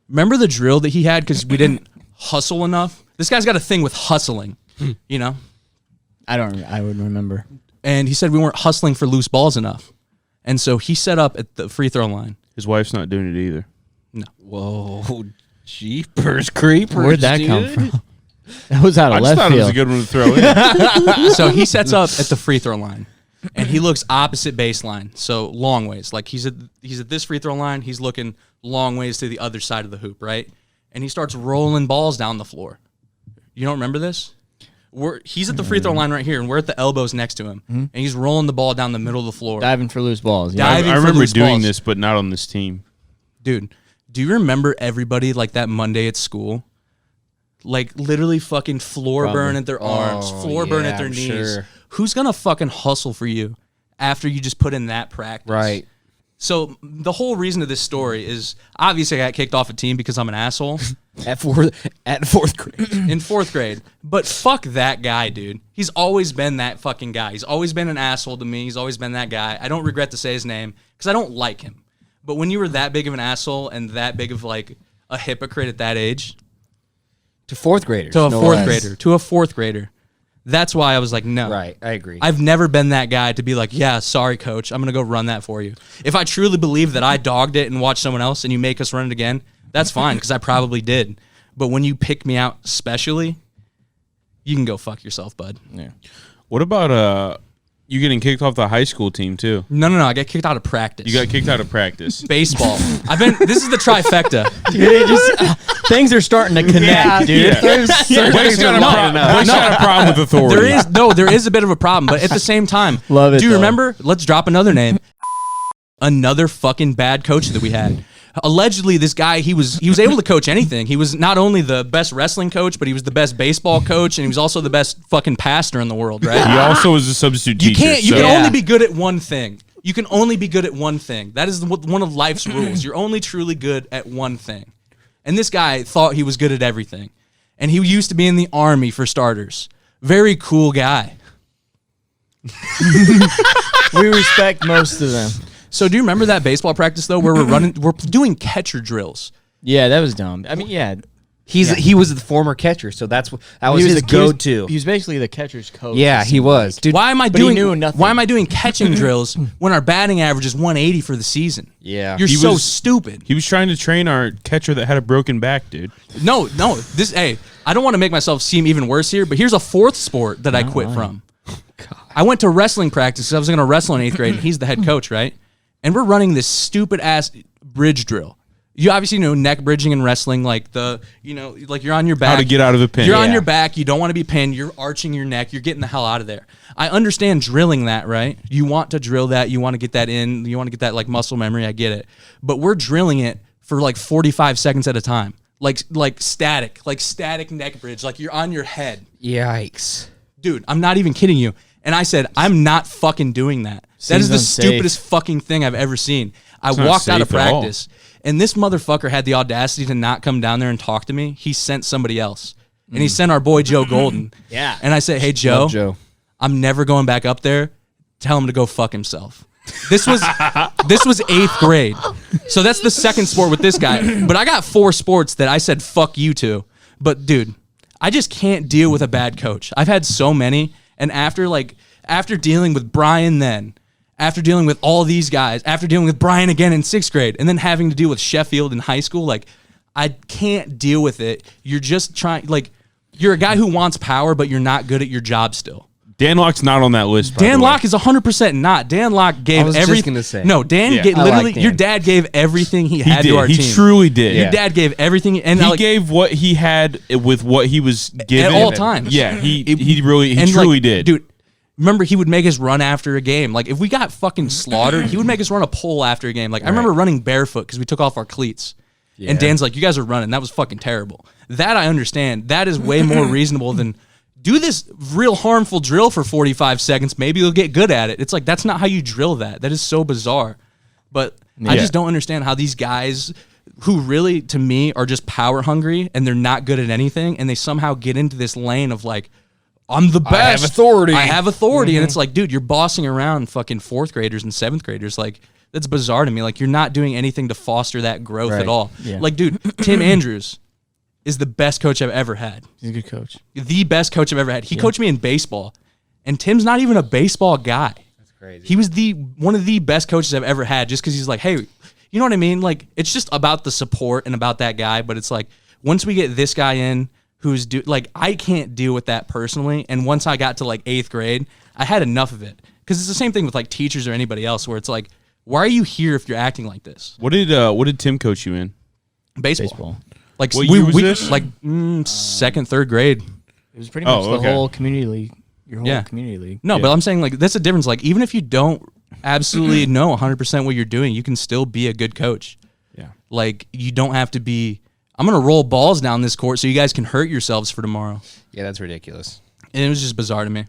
Remember the drill that he had because we didn't hustle enough? This guy's got a thing with hustling, you know? I would remember. And he said we weren't hustling for loose balls enough. And so he set up at the free throw line. His wife's not doing it either. Whoa. Jeepers creepers. Where'd that come from? That was out I of just left thought it was a field. good one to throw in. So he sets up at the free throw line, and he looks opposite baseline, so long ways. Like he's at this free throw line, he's looking long ways to the other side of the hoop, right? And he starts rolling balls down the floor. You don't remember this? He's at the free throw line right here, and we're at the elbows next to him, and he's rolling the ball down the middle of the floor. Diving for loose balls. Yeah. Diving I for remember loose doing balls. this, but not on this team. Dude, Do you remember everybody like that Monday at school? Like literally fucking floor burn at their arms, floor burn at their knees. Sure. Who's gonna fucking hustle for you after you just put in that practice? Right. So the whole reason of this story is obviously I got kicked off a team because I'm an asshole At fourth grade. in 4th grade. But fuck that guy, dude. He's always been that fucking guy. He's always been an asshole to me. He's always been that guy. I don't regret to say his name because I don't like him. But when you were that big of an asshole and that big of like a hypocrite at that age, To fourth graders. to a no fourth less. grader, to a fourth grader, that's why I was like, no. Right. I agree. I've never been that guy to be like, yeah, sorry, coach, I'm going to go run that for you. If I truly believe that I dogged it and watched someone else and you make us run it again, that's fine because I probably did. But when you pick me out specially, you can go fuck yourself, bud. Yeah. What about you getting kicked off the high school team too? No, I got kicked out of practice. You got kicked out of practice. baseball. This is the trifecta. Dude, things are starting to connect, dude. Blake's got a problem with authority. There is a bit of a problem, but at the same time, Love it, do you though. remember? Let's drop another name. Another fucking bad coach that we had. Allegedly, this guy, he was able to coach anything. He was not only the best wrestling coach, but he was the best baseball coach, and he was also the best fucking pastor in the world, right? He also was a substitute You teacher. can so- only be good at one thing. You can only be good at one thing. That is one of life's rules. You're only truly good at one thing. And this guy thought he was good at everything. And he used to be in the Army for starters. Very cool guy. We respect most of them. So do you remember that baseball practice though, where we're doing catcher drills? Yeah, that was dumb. I mean, yeah. He was the former catcher, so that was his go-to. He was basically the catcher's coach. Yeah, it he seemed was. like. Dude, Why am I But he doing knew nothing. Why am I doing catching drills when our batting average is 180 for the season? Yeah. You're He so was- stupid. He was trying to train our catcher that had a broken back, dude. No, hey, I don't want to make myself seem even worse here, but here's a fourth sport that I quit from. I went to wrestling practice 'cause I was going to wrestle in 8th grade, and he's the head coach, right? And we're running this stupid ass bridge drill. You obviously know neck bridging in wrestling, like like you're on your back. How to get out of the pin. You're on Yeah. your back. You don't want to be pinned. You're arching your neck. You're getting the hell out of there. I understand drilling that, right? You want to drill that. You want to get that in. You want to get that like muscle memory. I get it. But we're drilling it for like 45 seconds at a time. Like static neck bridge. Like you're on your head. Yikes. Dude, I'm not even kidding you. And I said, I'm not fucking doing that. That is Seems the unsafe. stupidest fucking thing I've ever seen. I not walked out of safe at all. practice, and this motherfucker had the audacity to not come down there and talk to me. He sent somebody else. And he sent our boy Joe Golden. Yeah. And I said, hey, Joe, Love Joe. I'm never going back up there. Tell him to go fuck himself. This was 8th grade. So that's the second sport with this guy. But I got 4 sports that I said fuck you to. But dude, I just can't deal with a bad coach. I've had so many, and after dealing with Brian then, after dealing with all these guys, after dealing with Brian again in 6th grade, and then having to deal with Sheffield in high school, like I can't deal with it. You're just trying, like you're a guy who wants power, but you're not good at your job still. Dan Locke's not on that list. by Dan the way. Locke is 100% not. Dan Locke gave I was just everything. gonna say. No, Dan Yeah. gave I like literally. Dan. Your dad gave everything he He had did. to our He team. truly did. Your dad gave everything, and He like, gave what he had with what he was given at all times. Yeah, he and, truly like, did. dude. Remember, he would make us run after a game. Like if we got fucking slaughtered, he would make us run a pole after a game. Like I remember running barefoot because we took off our cleats. And Dan's like, "You guys are running. That was fucking terrible." That I understand. That is way more reasonable than do this real harmful drill for 45 seconds. Maybe you'll get good at it. It's like that's not how you drill that. That is so bizarre. But I just don't understand how these guys who really, to me, are just power hungry and they're not good at anything, and they somehow get into this lane of like, I'm the best. I have authority. I have authority. And it's like, dude, you're bossing around fucking 4th graders and 7th graders. Like, that's bizarre to me. Like, you're not doing anything to foster that growth at all. Yeah. Like, dude, Tim Andrews is the best coach I've ever had. He's a good coach. The best coach I've ever had. He coached me in baseball. And Tim's not even a baseball guy. That's crazy. He was one of the best coaches I've ever had just because he's like, hey, you know what I mean? Like, it's just about the support and about that guy. But it's like, once we get this guy in, who's I can't deal with that personally. And once I got to like 8th grade, I had enough of it. Because it's the same thing with like teachers or anybody else where it's like, why are you here if you're acting like this? What did Tim coach you in? Baseball. Like What year was this? Like 2nd, 3rd grade. It was pretty much Oh, okay. the whole community league. Your whole Yeah. community league. No, but I'm saying like that's the difference. Like even if you don't absolutely know 100% what you're doing, you can still be a good coach. Yeah. Like, you don't have to be, I'm going to roll balls down this court so you guys can hurt yourselves for tomorrow. Yeah, that's ridiculous. And it was just bizarre to me.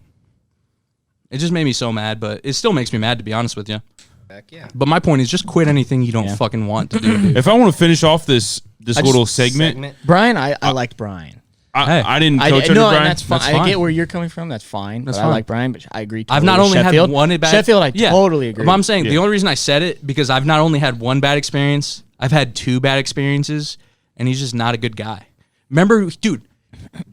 It just made me so mad, but it still makes me mad, to be honest with you. Heck yeah. But my point is just quit anything you don't fucking want to do, dude. If I want to finish off this little segment, Brian, I liked Brian. I didn't coach under no, Brian. and that's fine. That's fine. I get where you're coming from. That's fine. That's but fine. I like Brian, but I agree. Totally I've not with only Sheffield. had one bad Sheffield, I totally agree. But I'm saying the Yeah. only reason I said it because I've not only had one bad experience, I've had 2 bad experiences, and he's just not a good guy. Remember, dude,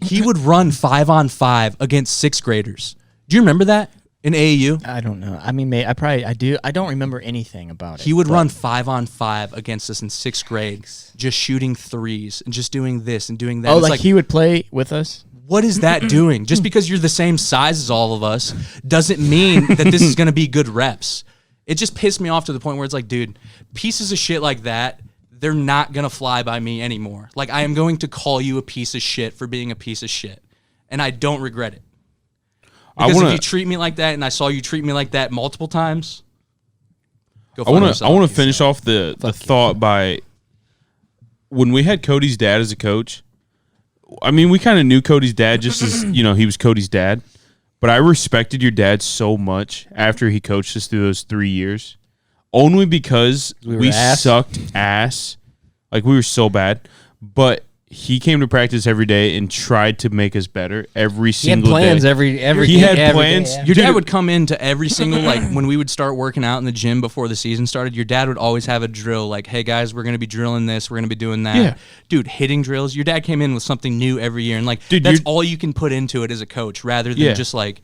he would run 5-on-5 against 6th graders. Do you remember that in AAU? I don't know. I mean, I do. I don't remember anything about it. He would but- run 5-on-5 against us in 6th grade, just shooting threes and just doing this and doing that. Oh, It's like he would play with us. what is that doing? Just because you're the same size as all of us doesn't mean that this is going to be good reps. It just pissed me off to the point where it's like, dude, pieces of shit like that, they're not going to fly by me anymore. Like, I am going to call you a piece of shit for being a piece of shit. And I don't regret it. Because if you treat me like that and I saw you treat me like that multiple times, go I fuck want yourself. to finish off the thought by when we had Cody's dad as a coach. I mean, we kind of knew Cody's dad just as, he was Cody's dad. But I respected your dad so much after he coached us through those 3 years. Only because we sucked ass. Like, we were so bad. But he came to practice every day and tried to make us better every single day. He had plans every He had every plans. day, yeah. Your dad would come into every single, like, when we would start working out in the gym before the season started, your dad would always have a drill, like, hey, guys, we're going to be drilling this, we're going to be doing that. Yeah. Dude, hitting drills. Your dad came in with something new every year, and, like, Dude, that's all you can put into it as a coach, rather than Yeah. just, like,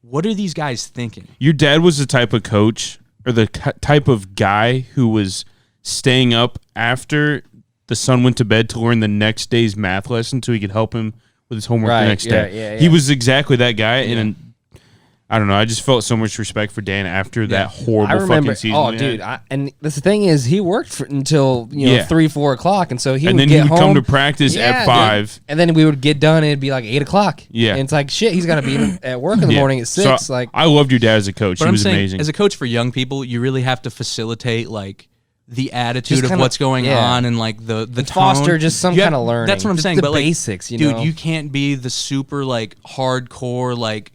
what are these guys thinking? Your dad was the type of coach or the type of guy who was staying up after the son went to bed to learn the next day's math lesson so he could help him with his homework Right, the next day. yeah. He was exactly that guy. And I don't know. I just felt so much respect for Dan after that horrible I remember. fucking season. Oh, we dude! had. And the thing is, he worked until 3-4 o'clock, and so he And would then get he would home come to practice Yeah, at dude. 5. and then we would get done. And it'd be like 8 o'clock. Yeah. and it's like shit. He's got to be at work in the Yeah. morning at 6. So like I loved your dad as a coach. But He I'm was saying, amazing. as a coach for young people, you really have to facilitate, like, the attitude Just of kinda- what's going yeah. on and, like, the tone. foster just some You have- kind of learning. That's what I'm Just saying. the But, like, basics, dude, know. you can't be the super, like, hardcore, like,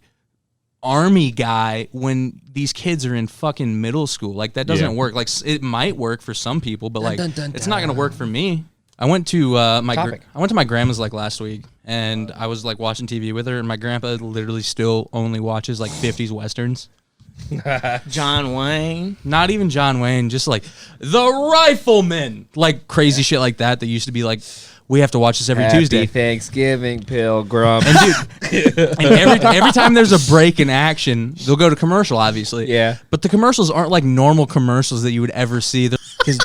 army guy when these kids are in fucking middle school. Like, that doesn't Yeah. work. Like, it might work for some people, but, like, dun, dun, it's not going to work for me. I went to Topic. my grandma's, like, last week, and I was, like, watching TV with her, and my grandpa literally still only watches, like, 50s westerns. John Wayne. Not even John Wayne, just like the Rifleman, like crazy shit like that. That used to be like, we have to watch this every Happy Tuesday. Thanksgiving, Pilgrim. And every time there's a break in action, they'll go to commercial, obviously. Yeah. But the commercials aren't like normal commercials that you would ever see. They're- Because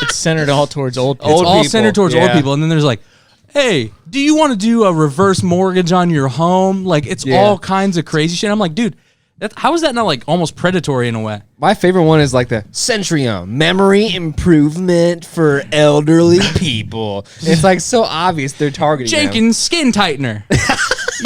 it's centered all towards old people. It's Old all people, centered towards old yeah. people, and then there's like, hey, do you want to do a reverse mortgage on your home? Like, it's Yeah. all kinds of crazy shit. I'm like, dude, how is that not like almost predatory in a way? My favorite one is like the Centrium memory improvement for elderly people. It's like so obvious they're targeting them. Jenkins skin tightener.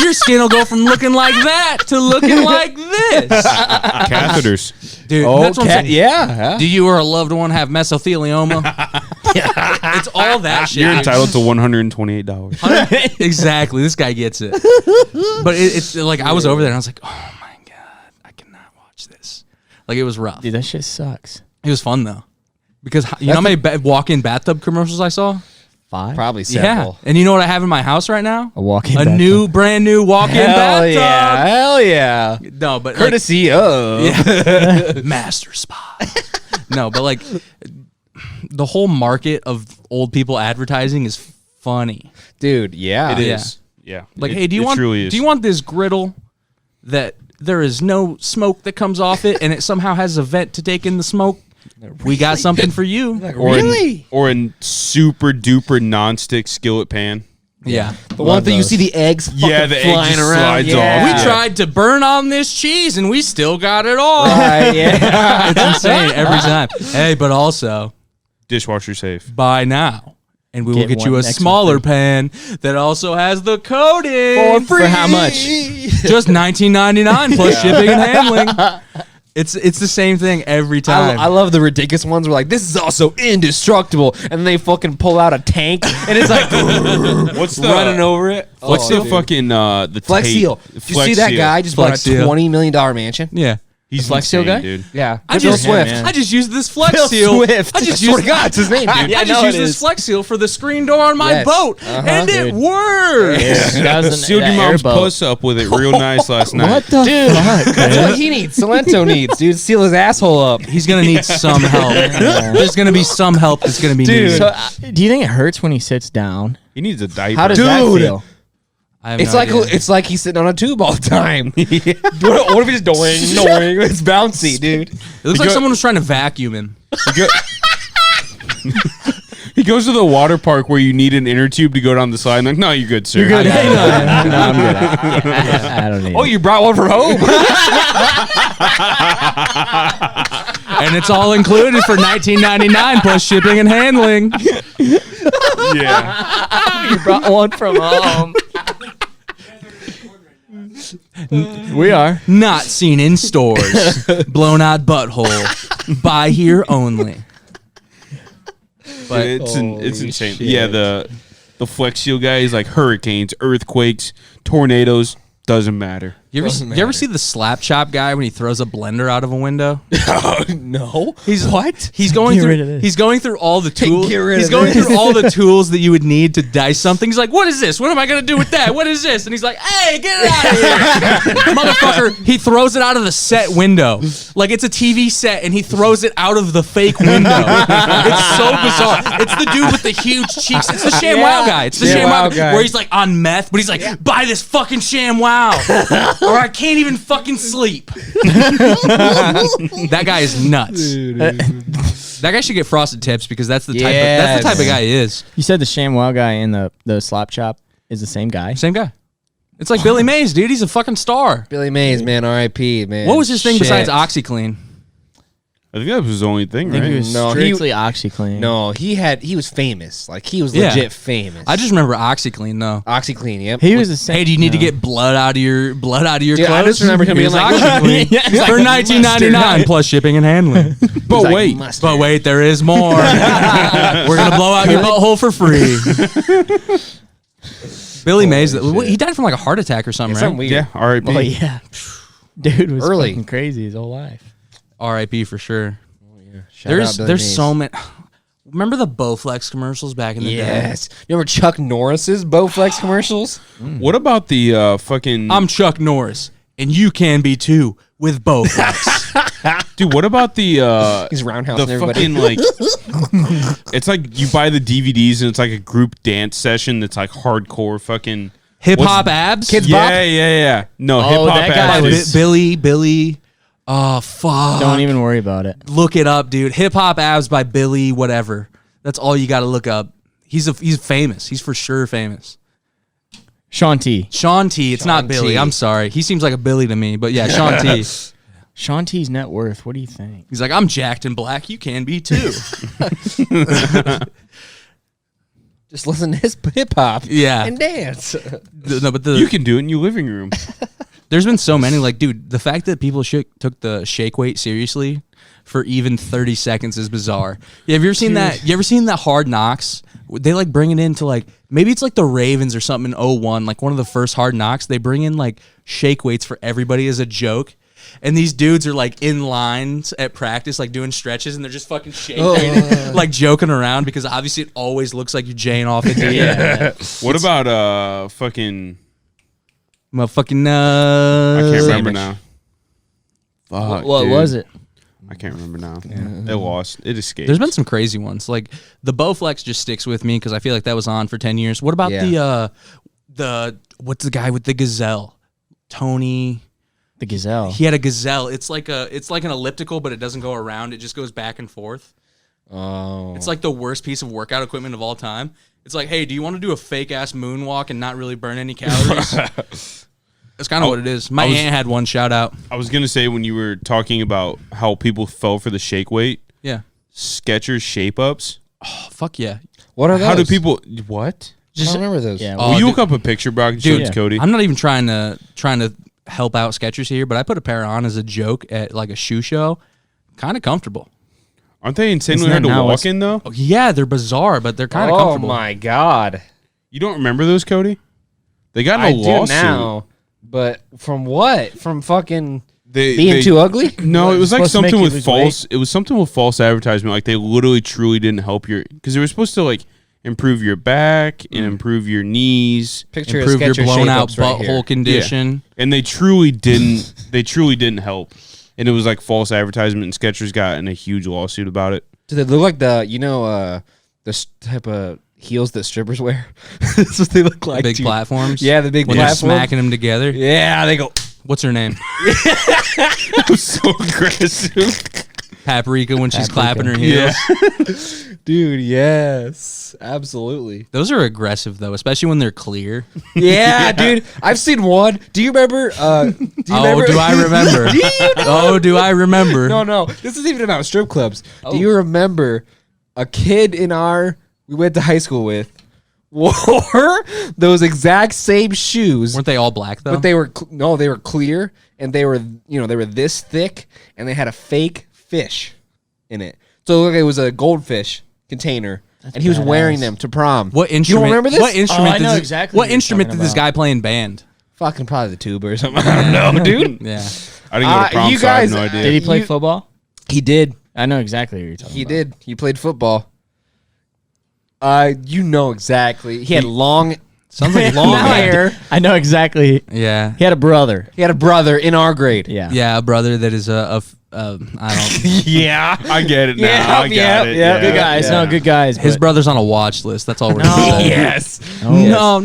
Your skin will go from looking like that to looking like this. Catheters. Dude, Oh, that's what I'm saying. yeah. Do you or a loved one have mesothelioma? It's all that shit. You're dude. entitled to $128. Exactly. This guy gets it. But it's like I was over there and I was like, oh my God, I cannot watch this. Like, it was rough. Dude, that shit sucks. It was fun though. Because you know how many walk-in bathtub commercials I saw? 5. Probably Yeah. several. And you know what I have in my house right now? A walk-in A bathtub. brand new walk-in Hell bathtub. yeah. Hell yeah. No, but like, Courtesy of. Master Spot. No, but like the whole market of old people advertising is funny. Dude, yeah. It Yeah. is. Yeah. Like, It- hey, do it truly is. you want this griddle that there is no smoke that comes off it and it somehow has a vent to take in the smoke? We got something for you. Or Really? or a super duper nonstick skillet pan. Yeah. The one that you see the eggs fucking Yeah, the egg flying just around. slides yeah. off. We Yeah. tried to burn on this cheese and we still got it all. Right, yeah. It's insane every time. Hey, but also Dishwasher safe. buy now. And we will Get get you one a next smaller one free. pan that also has the coating For how much? Just $19.99 plus shipping and handling. It's the same thing every I time. love the ridiculous ones where like, this is also indestructible. And they fucking pull out a tank and it's like What's the running over it. What's the fucking the Flex tape- Seal? Did you see that Seal. guy just bought Flex a Seal. $20 million mansion? yeah. He's Flex Seal insane, guy? dude. Yeah. I Phil just, Swift. I just used this Flex Phil Seal. Swift. I just swear used to God, it's his name, dude. Yeah, I I just know used it this is. Flex Seal for the screen door on my Yes. boat, and it works. That was Sealed your that mom's airboat. puss up with it real nice last night. What the fuck? That's what he needs. Salento needs, dude. Seal his asshole up. He's gonna need some help. There's gonna be some help that's gonna be needed. So, do you think it hurts when he sits down? He needs a diaper. How does that Dude. feel? I have It's no like idea. it's like he's sitting on a tube all the time. What if he's just doing? It's bouncy, dude. It looks like someone was trying to vacuum him. He goes to the water park where you need an inner tube to go down the slide. I'm like, no, you're good, sir. No, I'm good. I don't need Oh, it. you brought one from home. And it's all included for $19.99 plus shipping and handling. Yeah. You brought one from home. We are. Not seen in stores. Blown out butthole. Buy here only. But it's insane. shit. Yeah, the Flex Seal guy is like hurricanes, earthquakes, tornadoes, doesn't matter. you ever see the slap chop guy when he throws a blender out of a window? No. He's what? He's going Get rid of through. this. He's going through all the tools. Get rid He's of going this. through all the tools that you would need to dice something. He's like, "What is this? What am I gonna do with that? What is this?" And he's like, "Hey, get it out of here, motherfucker!" He throws it out of the set window, like it's a TV set, and he throws it out of the fake window. It's so bizarre. It's the dude with the huge cheeks. It's the ShamWow guy. It's the ShamWow ShamWow guy. where he's like on meth, but he's like, "Buy this fucking ShamWow, or I can't even fucking sleep." That guy is nuts. That guy should get frosted tips because that's the type. That's the type of guy he is. You said the ShamWow guy in the slap chop is the same guy. Same guy. It's like Billy Mays, dude. He's a fucking star. Billy Mays, man, R.I.P. Man. What was his thing Shit. besides OxyClean? I think that was his only thing, I think right? he was No, strictly OxyClean. No, he was famous. Like he was Yeah. legit famous. I just remember OxyClean though. OxyClean. Yep. He was the same. Hey, do you need to no. get blood out of your Dude, clothes? I just remember him being Here's like, OxyClean Yeah. for $19.99 plus shipping and handling. But like, wait, mustard. But wait, there is more. We're gonna blow out your butthole for free. Billy Mays, he died from like a heart attack or something, It's right? something weird. yeah, R.I.P. Oh yeah, dude was Early. fucking crazy his whole life. R.I.P. for sure. Shout out There's Billy Mays. so many. Remember the Bowflex commercials back in the day? Yes. You remember Chuck Norris's Bowflex commercials? What about the fucking I'm Chuck Norris, and you can be too with Bowflex. dude? What about the He's roundhousing the everybody. fucking like? It's like you buy the DVDs and it's like a group dance session that's like hardcore fucking Hip hop abs. Kids yeah, Bop? yeah. No, Oh, hip hop that guy abs. Bi- is- Billy. Oh fuck! Don't even worry about it. Look it up, dude. Hip hop abs by Billy. Whatever. That's all you got to look up. He's famous. He's for sure famous. Sean T. Sean T. It's not Sean Billy. T. I'm sorry. He seems like a Billy to me, but yeah, Sean T. Sean T's net worth. What do you think? He's like, I'm jacked and black. You can be too. Just listen to his hip hop. Yeah. And dance. No, but You can do it in your living room. there's been so many. Like, dude, the fact that people took the shake weight seriously for even 30 seconds is bizarre. Yeah, have you ever seen that? You ever seen that Hard Knocks? They like bring it into like maybe it's like the Ravens or something in 01, like one of the first Hard Knocks. They bring in like shake weights for everybody as a joke. And these dudes are like in lines at practice, like doing stretches, and they're just fucking shaking, like joking around because obviously it always looks like you're jaying off into the What about fucking? motherfucking. I can't remember sandwich. now. Fuck, What dude. was it? I can't remember now. It lost. It escaped. There's been some crazy ones. Like the Bowflex just sticks with me because I feel like that was on for 10 years. What about Yeah. the what's the guy with the gazelle? Tony. The Gazelle. He had a gazelle. It's like an elliptical, but it doesn't go around. It just goes back and forth. Oh. It's like the worst piece of workout equipment of all time. It's like, hey, do you want to do a fake ass moonwalk and not really burn any calories? That's kind of what it is. My aunt had one. Shout out. I was gonna say when you were talking about how people fell for the shake weight, Yeah. Skechers shape ups. Oh, fuck yeah. What are those? How do people? What? I don't remember those. Yeah. Oh, Will you dude. look up a picture, bro? I can show it Dude, to Cody. I'm not even trying to help out Skechers here, but I put a pair on as a joke at like a shoe show. Kind of comfortable. Aren't they insanely Isn't hard that to now walk what's- in though? Oh, yeah, they're bizarre, but they're kind of Oh comfortable. my god. You don't remember those, Cody? They got in I a do lawsuit. now. But from what? From fucking They, being too ugly? No, it was like supposed to make something you with lose false. It was something with false advertisement. Like they literally, truly didn't help your because they were supposed to like improve your back and improve your knees, Picture Improve your Skechers blown out shape-ups right butthole here. condition. and they truly didn't. They truly didn't help, and it was like false advertisement. And Skechers got in a huge lawsuit about it. Do they look like the type of heels that strippers wear? That's what they look like. Big dude. platforms. Yeah, the big when they're platforms. smacking them together. Yeah, they go. What's her name? It was so aggressive. Paprika when she's Paprika. clapping her heels. Dude, yes. Absolutely. Those are aggressive though, especially when they're clear. Yeah, dude. I've seen one. Do you remember? Do you Oh, do I remember? Oh, do I remember? No. This isn't even about strip clubs. Do you remember a kid we went to high school with wore those exact same shoes? Weren't they all black though? But they were they were clear and they were they were this thick and they had a fake fish in it. So look, it was a goldfish container and he was wearing badass. them to prom. What You instrument? don't remember this? What instrument? I know did exactly What what you're instrument talking did this about. guy play in band? Fucking probably the tuba or something. I don't know, dude. Yeah. I didn't go to prom, you so I have guys- no idea. Did he play You- football? He did. I know exactly what you're talking He about. did. He played football. You know exactly. He had long Sounds like long long hair. I know exactly. Yeah. He had a brother. He had a brother in our grade. Yeah. Yeah, a brother that is I don't. Yeah. I get it now. Yeah, I got yeah, it. yeah. Good guys. yeah. No, good guys. His but- brother's on a watch list. That's all we're gonna say. Yes. No,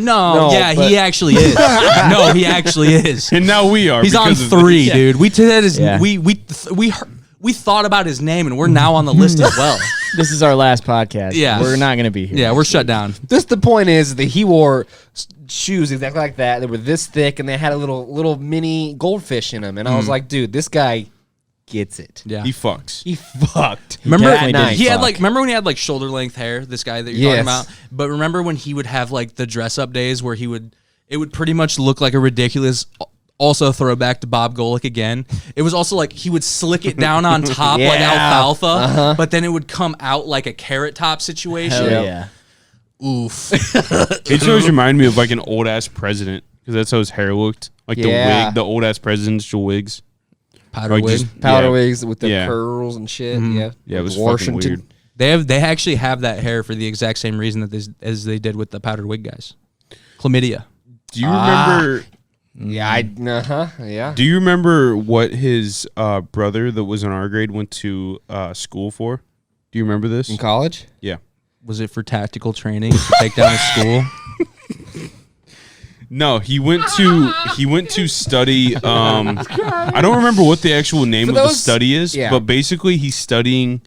yeah, but- he actually is. No, he actually is. And now we are. He's on because of 3, this. dude. We said his Yeah. we thought about his name, and we're now on the list as well. This is our last podcast. Yeah. We're not going to be here. Yeah, we're shut down. Just the point is that he wore shoes exactly like that. They were this thick and they had a little mini goldfish in them. And I was like, dude, this guy gets it. Yeah. He fucks. He fucked. Remember, definitely did he had fuck. like. Remember when he had like shoulder length hair? This guy that you're Yes. talking about. But remember when he would have like the dress up days where it would pretty much look like a ridiculous. Also throwback to Bob Golick again. It was also like he would slick it down on top like Yeah. alfalfa, but then it would come out like a carrot top situation. Hell yeah. Oof. It just always reminded me of like an old ass president because that's how his hair looked. Like the Yeah. wig, the old ass presidential wigs. Powder Like wig. just- Powder yeah. wigs with the Yeah. curls and shit. Yeah. Yeah, it was Washington. fucking weird. They actually have that hair for the exact same reason that as they did with the powdered wig guys. Chlamydia. Do you remember? Yeah, yeah. Do you remember what his brother that was in our grade went to school for? Do you remember this? In college? Yeah. Was it for tactical training to take down a school? No, he went to study. I don't remember what the actual name of the those- study is, yeah. but basically he's studying.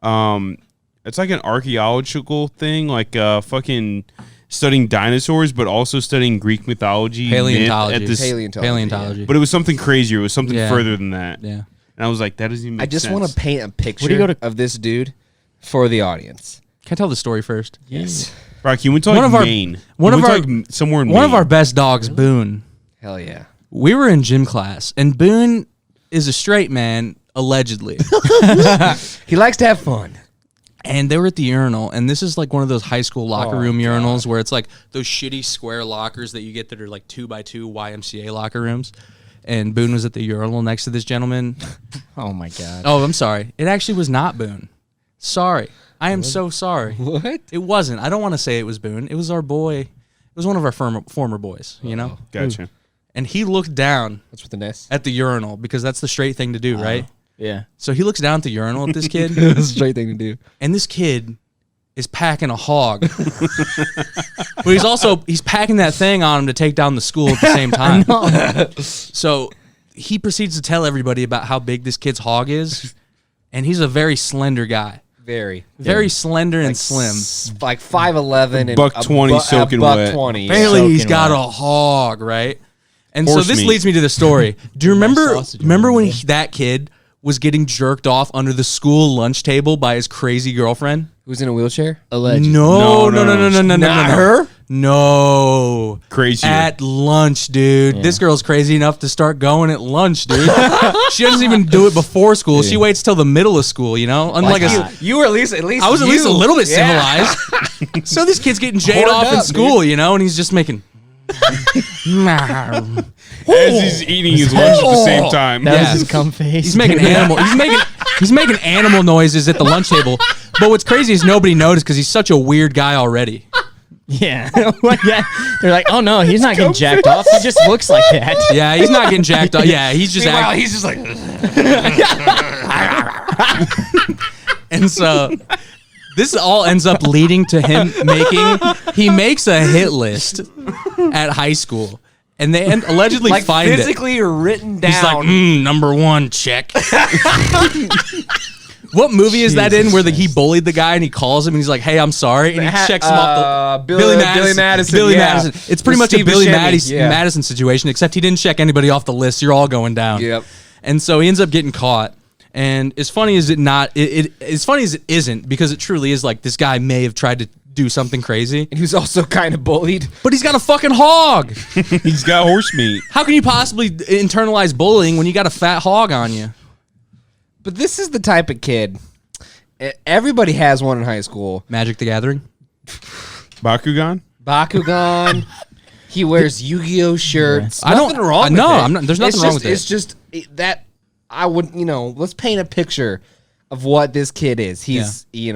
It's like an archaeological thing, like fucking studying dinosaurs, but also studying Greek mythology, Paleontology. myth at this. Paleontology. But it was something crazier. It was something Yeah. further than that. Yeah. And I was like, that doesn't even make I just sense. want to paint a picture Where'd you go to- of this dude for the audience. Can I tell the story first? Yes. Brock, he went to like One of our- Maine. one He of went our- to, like, somewhere in One of Maine. our best dogs, Boone. Hell yeah. We were in gym class, and Boone is a straight man, allegedly. He likes to have fun. And they were at the urinal, and this is like one of those high school locker Oh, room urinals where it's like those shitty square lockers that you get that are like 2x2 YMCA locker rooms. And Boone was at the urinal next to this gentleman. Oh my god. Oh, I'm sorry. It actually was not Boone. Sorry. I am so sorry. What? It wasn't. I don't want to say it was Boone. It was our boy. It was one of our former boys, you know? Gotcha. And he looked down What's with the nest? at the urinal because that's the straight thing to do, right? Yeah. So he looks down at the urinal at this kid, That's a straight thing to do. and this kid is packing a hog. But he's packing that thing on him to take down the school at the same time. So he proceeds to tell everybody about how big this kid's hog is, and he's a very slender guy. Very slender and slim. Like 5'11" and Buck 20 soaking wet. $1.20. Apparently he's Soaking got wet. a hog, right? And Horse so this meat. leads me to the story. Do you remember sausage when that kid was getting jerked off under the school lunch table by his crazy girlfriend? Who's in a wheelchair? Alleged. No. No. Not her? No. Crazy. At lunch, dude. Yeah. This girl's crazy enough to start going at lunch, dude. She doesn't even do it before school. She waits till the middle of school, you know? Unlike you were at least I was at least a little bit civilized. So this kid's getting jayed Horned off in up, school, you know, and he's just making As he's eating his lunch at the same time. That Yeah. was his cum face. he's making animal he's making animal noises at the lunch table. But what's crazy is nobody noticed because he's such a weird guy already. Yeah. Yeah. They're like, oh no, he's not getting jacked off. He just looks like that. Yeah, he's not getting jacked up. Yeah, he's just Meanwhile, acting. he's just like. And so this all ends up leading to him he makes a hit list at high school. And they allegedly Like find it. physically written down. He's like, number one, check. What movie is that in where he bullied the guy and he calls him and he's like, hey, I'm sorry. And he checks him off the... Billy Madison. Billy yeah. Madison. It's pretty With much a Steve Billy Buscemi, yeah. Madison situation, except he didn't check anybody off the list. You're all going down. Yep. And so he ends up getting caught. And as funny as it not, as funny as it isn't, because it truly is like this guy may have tried to do something crazy, And he was also kind of bullied. but he's got a fucking hog. He's got horse meat. How can you possibly internalize bullying when you got a fat hog on you? But this is the type of kid. Everybody has one in high school. Magic the Gathering? Bakugan? Bakugan. He wears Yu-Gi-Oh shirts. I don't- Nothing wrong with no, it. I'm not- there's nothing It's wrong just- with it. It's just that I would, let's paint a picture of what this kid is. He's, he's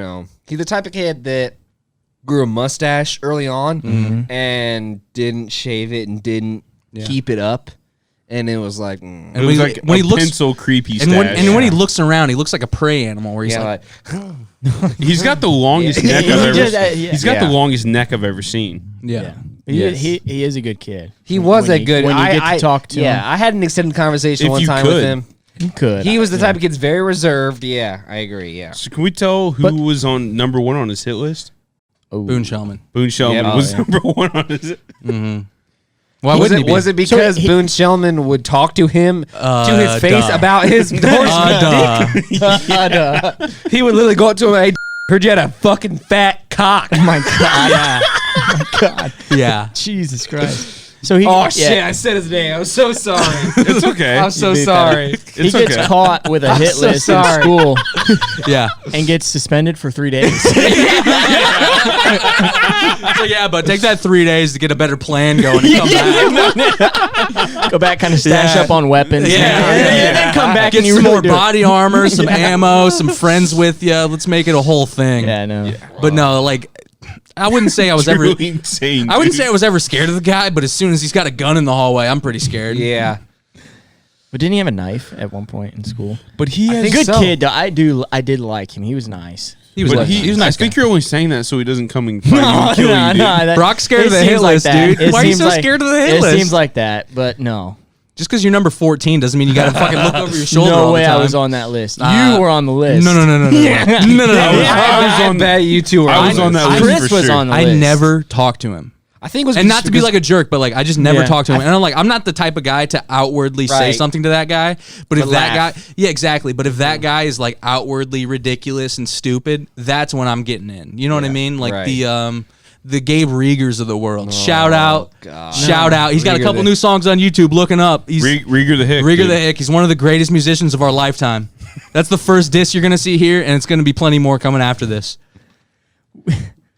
the type of kid that grew a mustache early on and didn't shave it and didn't keep it up. And it was like, And It was like when he pencil creepy stash. when he looks around, he looks like a prey animal where he's yeah, like, like, He's got the longest Yeah. neck I've ever just, seen. yeah. He's got Yeah. the longest neck I've ever seen. yeah. He, he is a good kid. he was When a good. When you I, get to I- talk to yeah, him. I had an extended conversation If one you time with could. him. You could. He was the type of kid's very reserved. Yeah, I agree. Yeah. So can we tell who was on number one on his hit list? Ooh. Boone Shellman. Boone Shellman Yeah. was Oh, yeah. number one on his. Why Was wouldn't it, he be? was it because he- Boone Shellman would talk to him to his face duh. about his horse Duh. He would literally go up to him, hey, heard you had a fucking fat cock. Oh my God. Yeah. God. Yeah. Jesus Christ. So he. Oh, yeah, shit, I said his name. I'm so sorry. It's okay. I'm so beat that sorry. He It's gets okay. caught with a hit so list sorry. in school Yeah. and gets suspended for 3 days. So yeah, but take that 3 days to get a better plan going and come back. Go back, kind of stash Yeah. up on weapons. Yeah. And then come back Get and you some really more do it. body armor, some ammo, some friends with you. Let's make it a whole thing. Yeah, no. But no, like I wouldn't say I was ever. Truly insane. I wouldn't dude. say I was ever scared of the guy, but as soon as he's got a gun in the hallway, I'm pretty scared. Yeah. But didn't he have a knife at one point in school? But he has. think Good so. kid. Though. I did like him. He was nice. He was But like, he was a I nice. think guy. you're only saying that so he doesn't come and find you and kill you, dude. that- Brock's scared it of the seems hit like list, that. dude. It Why are you seems so like- scared of the hit It list? seems like that, but no. Just because you're number 14 doesn't mean you got to fucking look over your shoulder all No the way time. I was on that list. Uh, You were on the list. No. No. I was on bet you two were. I was on that list Chris for was sure. on the I list. never talked to him. I think it was And not to be because- like a jerk, but like I just never Yeah. talked to him. And I'm like, I'm not the type of guy to outwardly say Right. something to that guy. But if To that laugh. guy, yeah, exactly. But if that guy is like outwardly ridiculous and stupid, that's when I'm getting in. You know what I mean? Like right. the Gabe Riegers of the world. Shout out, God. shout out. He's got a Rieger couple the- new songs on YouTube. Looking up, he's Rieger the Hick. Rieger dude. the Hick. He's one of the greatest musicians of our lifetime. That's the first diss you're gonna see here, and it's gonna be plenty more coming after this.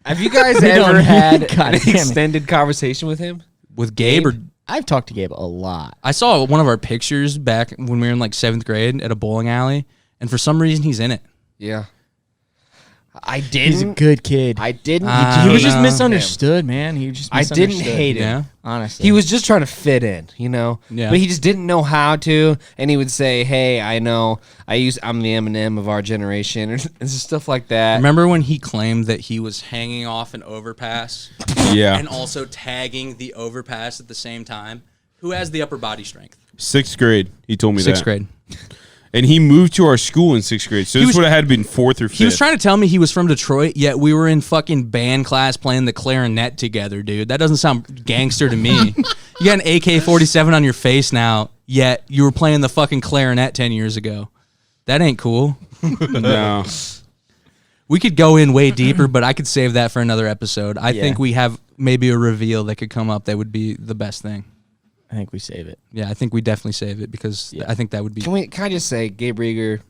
Have you guys We ever don't- had God an damn it. extended conversation with him? With Gabe, or I've talked to Gabe a lot. I saw one of our pictures back when we were in like 7th grade at a bowling alley, and for some reason he's in it. Yeah. I He's a didn't. good kid. I didn't. I he was don't just know. misunderstood, man. He was just I didn't misunderstood. hate him. Yeah. Honestly. He was just trying to fit in, you know. Yeah. But he just didn't know how to, and he would say, "Hey, I know. I'm the Eminem of our generation," and just stuff like that. Remember when he claimed that he was hanging off an overpass Yeah. and also tagging the overpass at the same time? Who has the upper body strength? 6th grade. He told me that. 6th grade. And he moved to our school in 6th grade. So He this was- would have had been 4th or 5th. He was trying to tell me he was from Detroit, yet we were in fucking band class playing the clarinet together, dude. That doesn't sound gangster to me. You got an AK-47 on your face now, yet you were playing the fucking clarinet 10 years ago. That ain't cool. No. We could go in way deeper, but I could save that for another episode. I Yeah. think we have maybe a reveal that could come up that would be the best thing. I think we save it. Yeah, I think we definitely save it because Yeah. I think that would be. Can I just say, Gabe Rieger,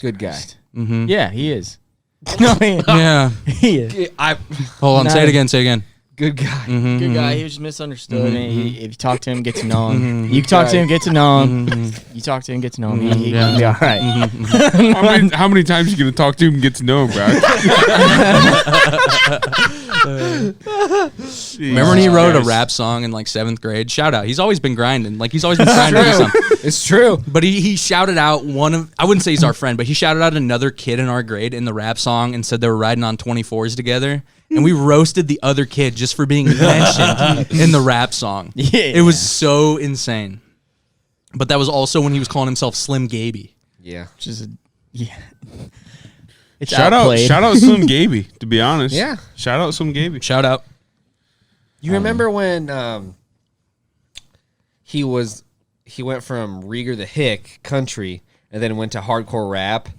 good guy. Mm-hmm. Yeah, he is. No, Yeah. he is. Hold on. Say it Nice. again. Say it again. Good guy. Mm-hmm. Good guy. He was just misunderstood. Mhm, And if you talk to him, get to know him. You talk to him, get to know him. You talk to him, get to know him. He Yeah. can be all right. How many times you gonna talk to him and get to know him, bro? Remember when he wrote a rap song in like 7th grade? Shout out. He's always been grinding. Like he's always been trying to do something. It's true. But he shouted out I wouldn't say he's our friend, but he shouted out another kid in our grade in the rap song and said they were riding on 24s together. And we roasted the other kid just for being mentioned in the rap song. Yeah. It was so insane. But that was also when he was calling himself Slim Gaby. Yeah. Just yeah. It's Shout outplayed. out Slim Gaby. To be honest, Yeah. Shout out Slim Gaby. Shout out. You remember when he went from Rieger the Hick country and then went to hardcore rap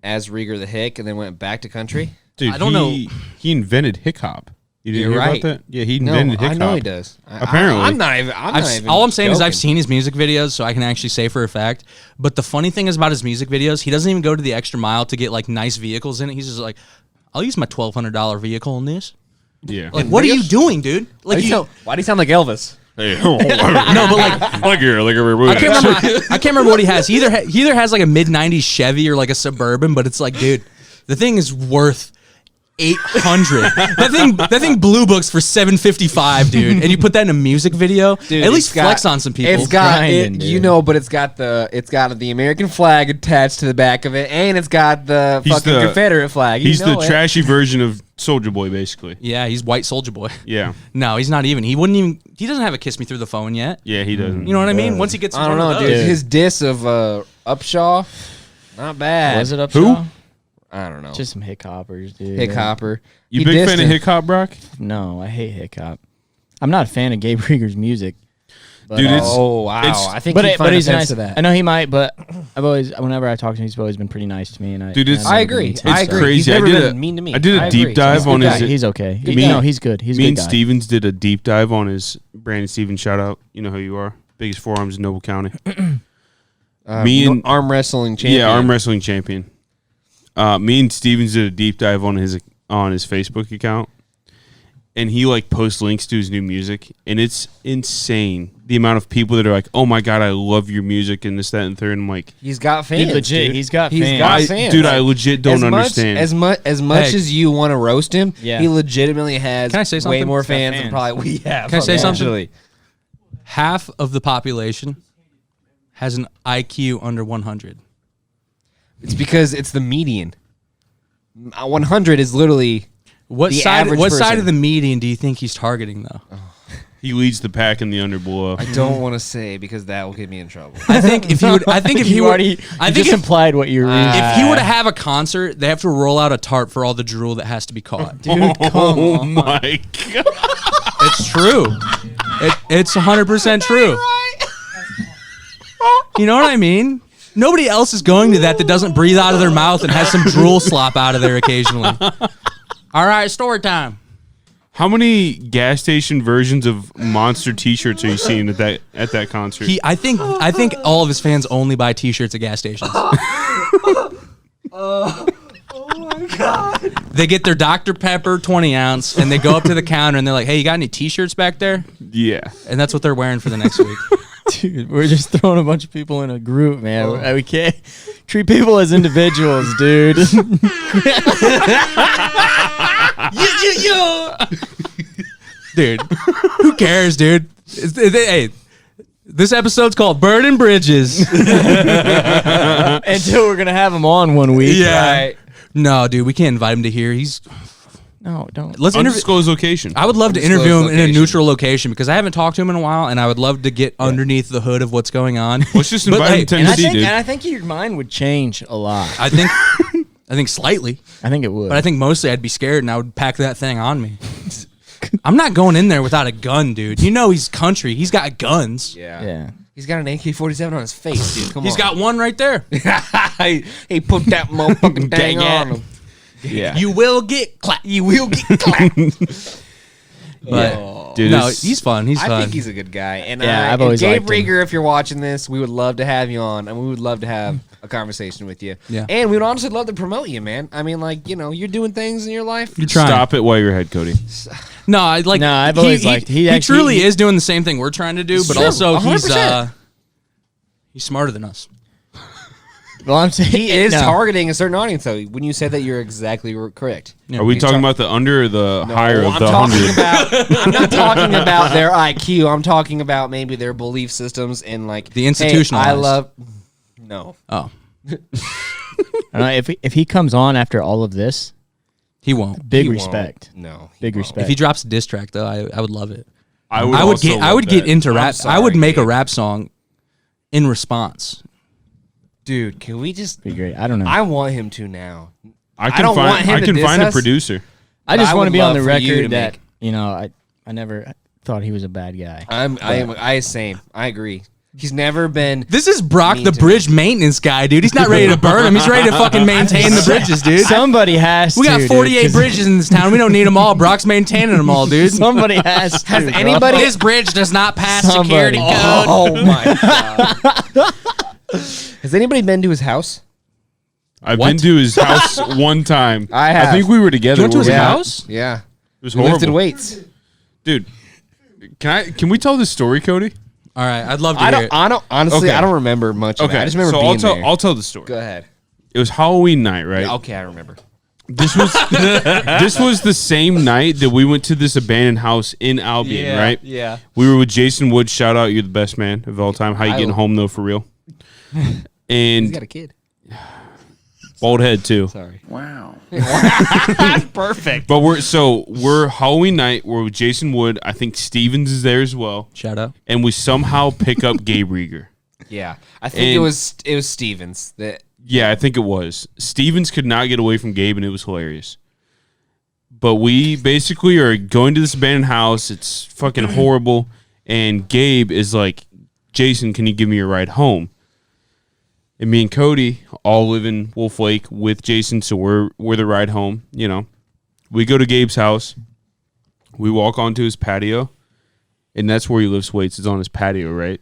as Rieger the Hick and then went back to country? Dude, I don't know. He invented hip hop. You didn't You're hear right. about that? Yeah, he No, invented hip I hop. know he does. Apparently. I'm not even. All I'm saying is I've joking. seen his music videos, so I can actually say for a fact. But the funny thing is about his music videos, he doesn't even go to the extra mile to get like nice vehicles in it. He's just like, I'll use my $1,200 vehicle in this. Yeah. Like, what are you doing, dude? Like, Why do you sound like Elvis? Hey, no, but like, I I can't remember what he has. He either has like a mid '90s Chevy or like a Suburban, but it's like, dude, the thing is worth 800. that thing blue books for 755, dude. And you put that in a music video, Dude, at least it's got- flex on some people. It's got grinding, it, dude. you know, but it's got the American flag attached to the back of it, and it's got the He's fucking the- Confederate flag. You He's the know it. trashy version of Soldier Boy, basically. Yeah, he's White Soldier Boy. Yeah. No, he's not even. He wouldn't even. He doesn't have a kiss me through the phone yet. Yeah, he doesn't. You know what I mean? Once he gets, I don't know, dude. Dude. His diss of Upshaw, not bad. Was it up? Who? Shaw? I don't know. Just some hick hoppers, dude. Hick Hopper. You He big dissed fan of him. hip hop, Brock? No, I hate hick hop. I'm not a fan of Gabe Rieger's music. But, Dude, it's- Oh wow! it's- I think but, he'd find he's offense nice. to that. I know he might, but whenever I talk to him, he's always been pretty nice to me. And Dude, it's- I agree. It's I agree. crazy. He's never I did been a, mean to me. I did a I deep agree. dive He's a on good his. guy. He's okay. Good Me, guy. no, he's good. He's a Me good and guy. Stevens did a deep dive on his Brandon Stevens shout out. You know who you are. Biggest forearms in Noble County. Me and arm wrestling champion. Yeah, arm wrestling champion. Me and Stevens did a deep dive on his Facebook account, and he like posts links to his new music, and it's insane the amount of people that are like, "Oh my god, I love your music," and this, that, and third. I'm like, He's got fans. He's legit. dude. He's got He's fans. got fans. dude, I legit don't understand. As much Hey. as you want to roast him, Yeah. he legitimately has Can I say way something? more He's got fans than fans. probably we have. Can I say something? Actually. Half of the population has an IQ under 100. It's because it's the median. 100 is literally What The side? average What side person. of the median do you think he's targeting, though? He leads the pack in the underbelow. I don't want to say because that will get me in trouble. I think if he would, I think if he you were, already, I you think just if, implied what you're reading. if he were to have a concert, they have to roll out a tarp for all the drool that has to be caught. Dude, come Oh on. my god! It's true. It's 100% true. You know what I mean? Nobody else is going to that doesn't breathe out of their mouth and has some drool slop out of there occasionally. All right, story time. How many gas station versions of Monster T-shirts are you seeing at that concert? I think all of his fans only buy T-shirts at gas stations. Oh my god! They get their Dr. Pepper 20 ounce and they go up to the counter and they're like, "Hey, you got any T-shirts back there?" Yeah. And that's what they're wearing for the next week. Dude, we're just throwing a bunch of people in a group, man. We can't treat people as individuals, dude. Dude, who cares, dude? Hey, this episode's called Burning Bridges. Until we're gonna have him on one week. Yeah. No, dude, we can't invite him to here. No, don't. Let's interview. Undisclosed location. I would love to Undisclosed interview him in a location. neutral location because I haven't talked to him in a while, and I would love to get underneath the hood of what's going on. Let's just But, invite hey, him to And I Tennessee, think, dude. and I think your mind would change a lot. I think slightly, I think it would. but I think mostly I'd be scared and I would pack that thing on me. I'm not going in there without a gun, dude. You know he's country. He's got guns. Yeah. He's got an AK-47 on his face, dude. Come He's on. got one right there. He put that motherfucking thing on him. Yeah. You will get clapped. You will get clapped. But Dude, no, this- he's fun. He's I fun. think he's a good guy. And Yeah, I've and always Gabe liked him. Rieger, if you're watching this, we would love to have you on, and we would love to have a conversation with you. Yeah. And we would honestly love to promote you, man. I mean, like, you're doing things in your life. You're trying. Stop it while you're ahead, Cody. No, I like. No, I've always liked- he He actually- truly he- is doing the same thing we're trying to do, but Sure, also 100%. he's smarter than us. Well, I'm saying He is no. targeting a certain audience, though. When you say that, you're exactly correct. Yeah, Are we he's talking talk- about the under or the higher of I'm the talking 100? about. I'm not talking about their IQ. I'm talking about maybe their belief systems and like The hey, institutionalized. I love. No. Oh, I don't know, if he comes on after all of this, he won't. big He won't. respect. No. he Big won't. respect. If he drops a diss track, though, I would love it. I I would also get love that. into I'm rap. I would sorry, make a Gabe. rap song in response. Dude, can we just? be great. I don't know. I want him to now. I can don't find want him I to can diss find a us. producer. I just I want to would be on the love for you to record that make- I never thought he was a bad guy. I same. I agree. He's never been. This is Brock, Mean the to bridge maintenance guy, dude. He's not ready to burn them. He's ready to fucking maintain the bridges, dude. Somebody has We to. got dude, 48 'cause bridges in this town. We don't need them all. Brock's maintaining them all, dude. Somebody has to. Has bro. anybody? This bridge does not pass Somebody. security code. Oh my god. Has anybody been to his house? I've What? been to his house one time. I have. I think we were together. You went to his weren't we? house? Yeah. It was We lifted horrible. weights. Dude, can we tell this story, Cody? All right, I'd love to I hear don't. it. I don't. Honestly, Okay. I don't remember much. Of it. I just remember so being there. I'll tell the story. Go ahead. It was Halloween night, right? Okay, I remember. This was this was the same night that we went to this abandoned house in Albion, right? Yeah. We were with Jason Wood. Shout out, you're the best man of all time. How you I- getting home though, for real? He's And got a kid. bald head too. Sorry. Perfect. But we're Halloween night. We're with Jason Wood. I think Stevens is there as well, Shout out. and we somehow pick up Gabe Rieger. Yeah, I think it And- was Stevens that. Yeah, I think it was. Stevens could not get away from Gabe, and it was hilarious. But we basically are going to this abandoned house. It's fucking horrible. And Gabe is like, Jason, can you give me a ride home? And me and Cody all live in Wolf Lake with Jason, so we're the ride home. You know, we go to Gabe's house. We walk onto his patio, and that's where he lifts weights. It's on his patio, right?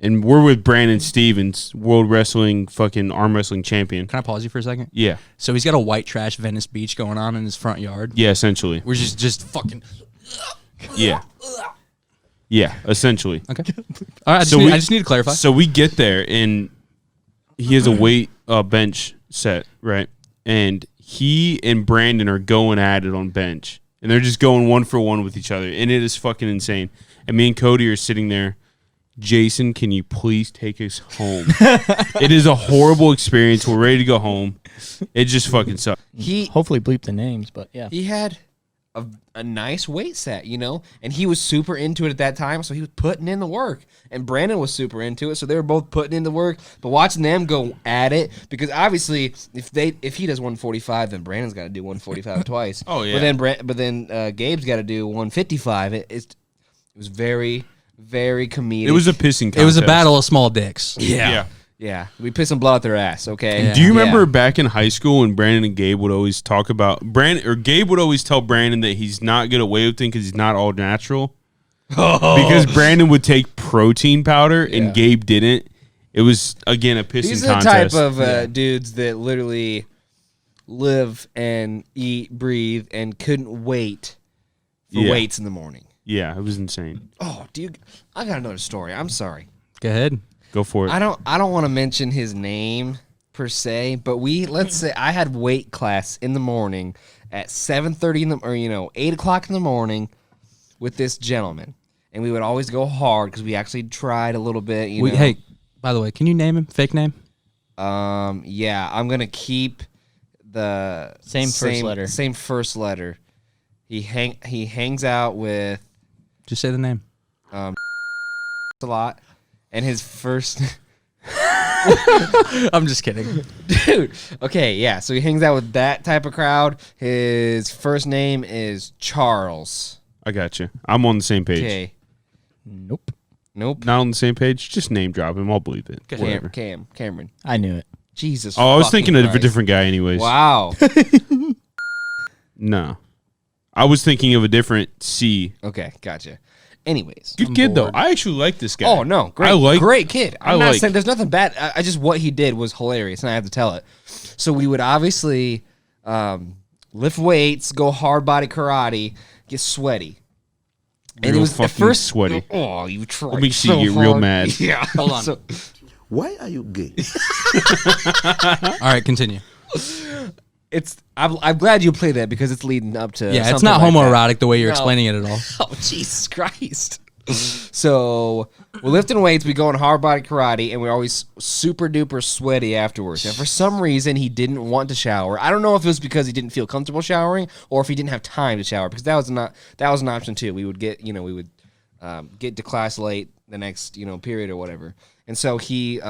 And we're with Brandon Stevens, world wrestling fucking arm wrestling champion. Can I pause you for a second? Yeah. So he's got a white trash Venice Beach going on in his front yard. Yeah, essentially. We're just fucking. Yeah. Yeah, essentially. Okay. All right. I just need to clarify. So we get there, and he has a weight bench set, right? And he and Brandon are going at it on bench. And they're just going one for one with each other. And it is fucking insane. And me and Cody are sitting there. Jason, can you please take us home? It is a horrible experience. We're ready to go home. It just fucking sucks. He Hopefully bleep the names, but yeah. he had a nice weight set, and he was super into it at that time, so he was putting in the work. And Brandon was super into it, so they were both putting in the work. But watching them go at it, because obviously if he does 145, then Brandon's got to do 145 twice. Oh, yeah. But then Gabe's got to do 155. It was very, very comedic. It was a pissing contest. it was a battle of small dicks. Yeah. Yeah, we pissed some blood out their ass. Okay. Yeah. Do you remember Yeah. back in high school when Brandon and Gabe would always talk about Gabe would always tell Brandon that he's not good at weightlifting because he's not all natural. Because Brandon would take protein powder and Yeah. Gabe didn't. It was again a pissing These are the contest. type of dudes that literally live and eat, breathe, and couldn't wait for Yeah. weights in the morning. Yeah, it was insane. Oh, dude, I got another story. I'm sorry. Go ahead. Go for it. I don't want to mention his name per se, but let's say I had weight class in the morning at 7:30 or 8:00 in the morning with this gentleman, and we would always go hard because we actually tried a little bit. Hey, by the way, can you name him? Fake name? Yeah, I'm gonna keep the Same first letter. Same first letter. He hangs out with Just say the name. a lot, and his first I'm just kidding. dude. Okay, yeah. So he hangs out with that type of crowd. His first name is Charles. I got you. I'm on the same page. Okay. Nope. Nope. Not on the same page. Just name drop him. I'll believe it. Whatever. Cameron. I knew it. Jesus. Oh, I was fucking thinking of a Christ. different guy anyways. Wow. No. I was thinking of a different C. Okay, gotcha. Anyways. Good kid, though. I actually like this guy. Oh, no. Great. I like, great kid. I'm I not like- saying there's nothing bad. I just, what he did was hilarious, and I have to tell it. So we would obviously lift weights, go hard body karate, get sweaty. And Real it was at fucking first sweaty. Oh, you tried. Let me see so you get real hard. mad. Yeah. Hold on. So, Why are you gay? All right, continue. I'm glad you played that because it's leading up to. Yeah, it's something not like that. homoerotic the way you're No. explaining it at all. Oh, Jesus Christ. So we're lifting weights, we go in hard body karate, and we're always super duper sweaty afterwards. And for some reason, he didn't want to shower. I don't know if it was because he didn't feel comfortable showering or if he didn't have time to shower, because that was an option too. We would get get to class late the next period or whatever, and so he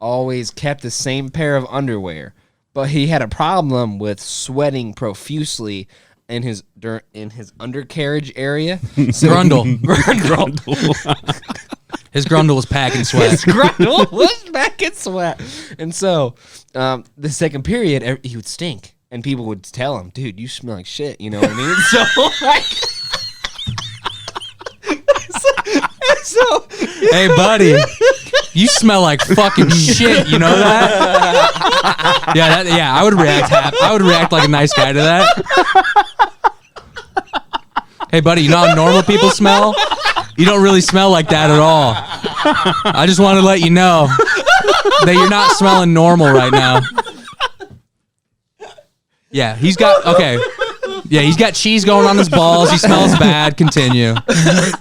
always kept the same pair of underwear. But he had a problem with sweating profusely in his undercarriage area. So Grundle. Grundle. His grundle was packing sweat. Grundle was back in sweat. And so the second period, he would stink. And people would tell him, dude, you smell like shit. You know what I mean? So Hey, buddy, you smell like fucking shit. You know that? Yeah, I would react. I would react like a nice guy to that. Hey, buddy, you know how normal people smell? You don't really smell like that at all. I just want to let you know that you're not smelling normal right now. Yeah, he's got cheese going on his balls. He smells bad. Continue.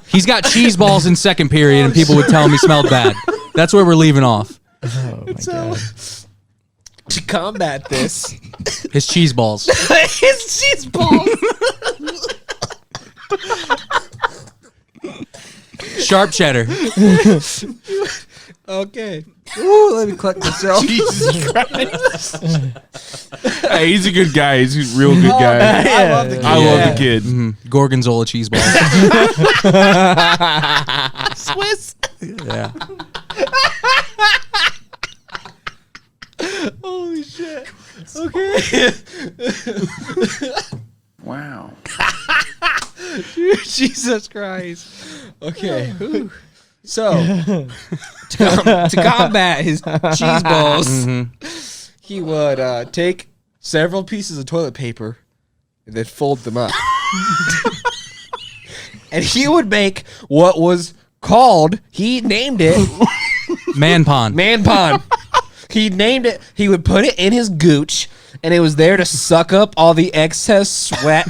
He's got cheese balls in second period, and people would tell him he smelled bad. That's where we're leaving off. Oh my god. to combat this, His cheese balls. his cheese balls. Sharp cheddar. Okay. Ooh, let me collect myself. Jesus Christ. Hey, he's a good guy. He's a real good guy. I love the kid. I love the kid. Gorgonzola cheese balls. Swiss. Yeah. Holy shit. Okay. Wow. Jesus Christ. Okay. Whew. So, to combat his cheese balls, he would take several pieces of toilet paper and then fold them up. And he would make what was called, he named it Man pond. Man Pond. He named it, he would put it in his gooch, and it was there to suck up all the excess sweat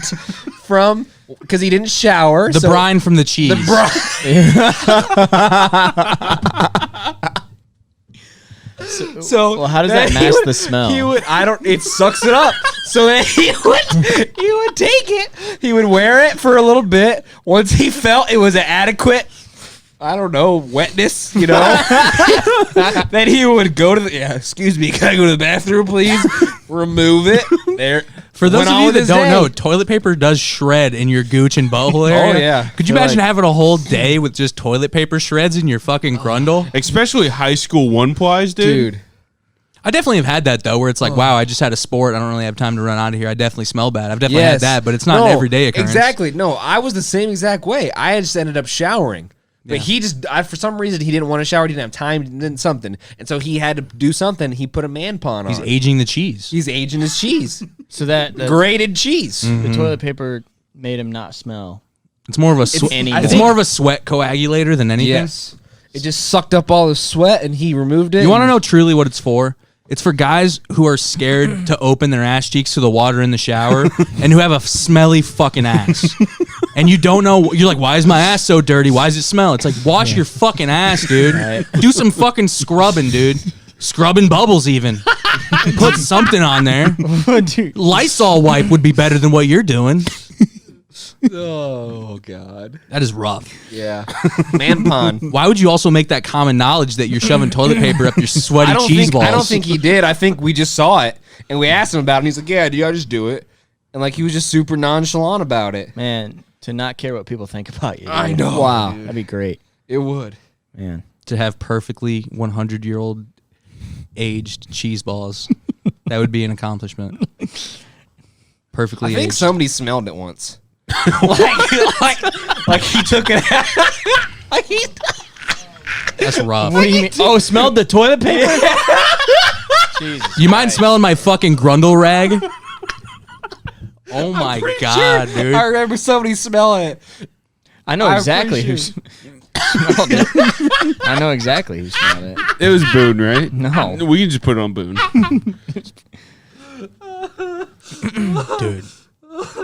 from, because he didn't shower. The brine from the cheese. The brine. So Well, how does then that he mask would- the smell? He would. It sucks it up. So then he would take it. He would wear it for a little bit. Once he felt it was an adequate, I don't know, wetness, then he would go to the. Excuse me, can I go to the bathroom, please? Remove it. There. For those Went of on you with that his don't day. know, toilet paper does shred in your gooch and butthole area. yeah. Could you imagine having a whole day with just toilet paper shreds in your fucking grundle? Especially high school one plies, Dude. I definitely have had that, though, where it's like, wow, I just had a sport. I don't really have time to run out of here. I definitely smell bad. I've definitely had that, but it's not an everyday occurrence. Exactly. No, I was the same exact way. I just ended up showering. But he just, for some reason, he didn't want to shower. He didn't have time. Didn't something. And so he had to do something. He put a man pond on. He's aging the cheese. He's aging his cheese. So that Grated cheese. the toilet paper made him not smell. It's more of a I it's think- more of a sweat coagulator than anything. Yes. It just sucked up all the sweat and he removed it. You want to know truly what it's for? It's for guys who are scared to open their ass cheeks to the water in the shower and who have a smelly fucking ass. And you don't know, you're like, why is my ass so dirty? Why does it smell? It's like, wash your fucking ass, dude. Right. Do some fucking scrubbing, dude. Scrubbing bubbles even. Put something on there. Dude. Lysol wipe would be better than what you're doing. Oh, God. That is rough. Yeah. Man pond. Why would you also make that common knowledge that you're shoving toilet paper up your sweaty cheese balls? I don't think he did. I think we just saw it and we asked him about it and he's like, yeah, I just do it. And like he was just super nonchalant about it. Man, to not care what people think about you. I dude. know. Wow. That'd be great. It would. Man. to have perfectly 100-year-old aged cheese balls. That would be an accomplishment. Perfectly I think aged. somebody smelled it once. like he took it out. That's rough. What do you mean? Oh, smelled the toilet paper? Jesus. You mind smelling my fucking Grundle rag? Oh my god, dude. I remember somebody smelling it. I know I'm exactly pretty who sure. smelled it. I know exactly who smelled it. It was Boone, right? No. We can just put it on Boone. Dude,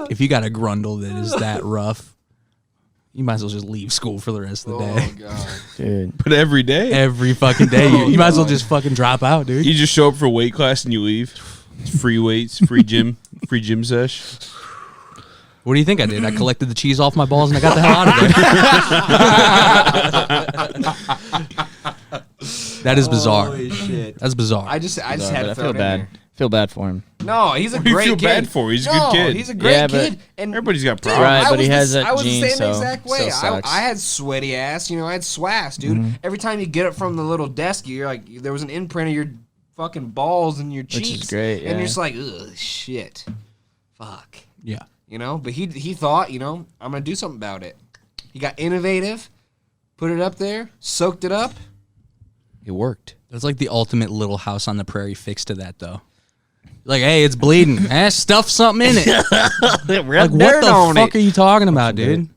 if you got a Grundle that is that rough, you might as well just leave school for the rest of the day. God. Dude. But every day, Every fucking day. You might as well just fucking drop out, dude. you just show up for weight class and you leave. It's free weights, free gym sesh. What do you think I did? I collected the cheese off my balls and I got the hell out of there. That is bizarre. Holy shit. That's bizarre. I just had But to I throw feel it in bad. there. Feel bad for him. No, he's a What do you great feel kid. bad for? He's a good kid. He's a great Yeah, but kid. And Everybody's got dude, problems. Right, I but he was has the- that I was gene, the same so exact way. still sucks. I had sweaty ass. I had swass, dude. Every time you get up from the little desk, you're like, there was an imprint of your fucking balls and your cheeks. Which is great, And yeah. you're just like, ugh, shit. Fuck. yeah. But he thought, I'm going to do something about it. He got innovative, put it up there, soaked it up. It worked. That's like the ultimate Little House on the Prairie fix to that, though. Like, hey, it's bleeding. Stuff something in it. Like, what the fuck are you talking about, dude?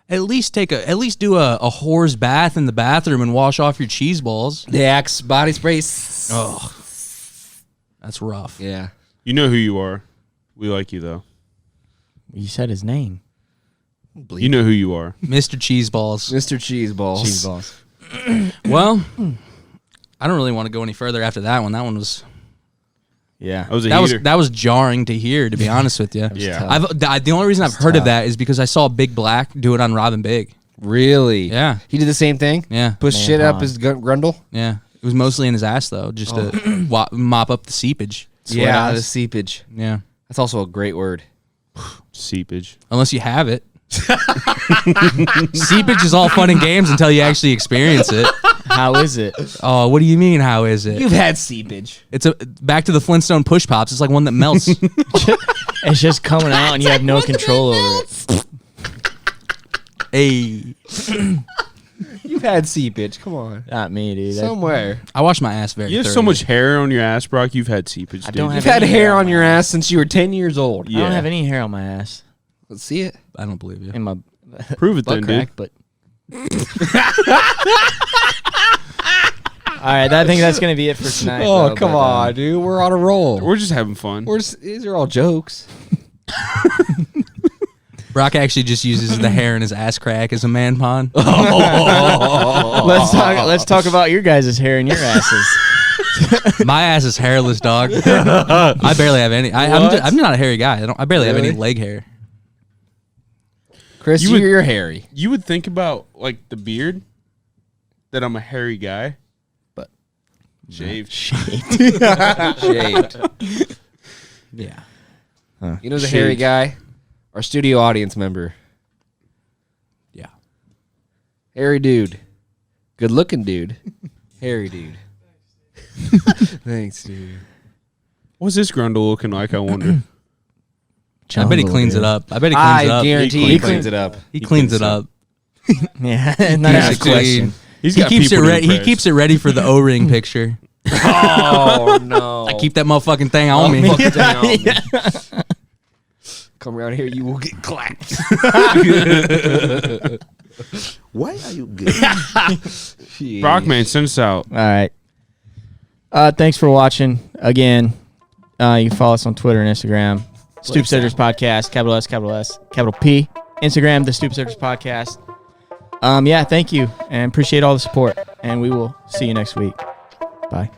At least do a whore's bath in the bathroom and wash off your cheese balls. The Axe body spray. Oh, that's rough. Yeah. You know who you are. We like you though. You said his name. You know who you are. Mr. Cheese Balls. Mr. Cheese Balls. Cheese balls. Well, I don't really want to go any further after that one. That one was Yeah. I was a that heater. was jarring to hear, to be honest with you. Yeah. The only reason I've heard of that is because I saw Big Black do it on Robin Big. Really? Yeah. He did the same thing? Yeah. Push Man shit up pond. his grundle? Yeah. It was mostly in his ass though, just to mop up the seepage. Yeah, ass. the seepage. Yeah. That's also a great word. Seepage. Unless you have it. Seepage is all fun and games until you actually experience it. How is it? Oh, what do you mean? How is it? You've had seepage. It's back to the Flintstone push pops. It's like one that melts. It's just coming out and you have no control over it. Hey, You've had seepage. Come on. Not me, dude. Somewhere. I wash my ass very. You have so thoroughly. much hair on your ass, Brock. You've had seepage. I Dude. don't have You've had any hair on my your ass since you were 10 years old. I don't have any hair on my ass. Let's see it. I don't believe you. In my Prove it butt then, crack, dude. but. All right, I think that's gonna be it for tonight. Oh, though, come but, on, dude. We're on a roll. We're just having fun. These are all jokes. Brock actually just uses the hair in his ass crack as a man pond. Let's talk about your guys' hair and your asses. My ass is hairless, dog. I barely have any. I'm not a hairy guy. I barely have any Really? leg hair. Chris, you're hairy. You would think about like the beard that I'm a hairy guy, but shaved. Shaved. Yeah. You know the hairy guy? Our studio audience member. Yeah. Hairy dude. Good looking dude. Hairy dude. Thanks, dude. What's this grundle looking like? I wonder. I bet he cleans it up. I bet he cleans I it up. guarantee he cleans it up. He cleans it up. Yeah, not Keeps a it question. clean. He's He got keeps it people to ready. He impress. keeps it ready for the O-ring picture. Oh, no. I keep that motherfucking thing on me. Come around here, you will get clapped. Why are you gay? Brock, man, send us out. All right. Thanks for watching. Again, you can follow us on Twitter and Instagram. Stoop Sitters Podcast, capital S, capital P. Instagram, the Stoop Sitters Podcast. Yeah, thank you and appreciate all the support. And we will see you next week. Bye.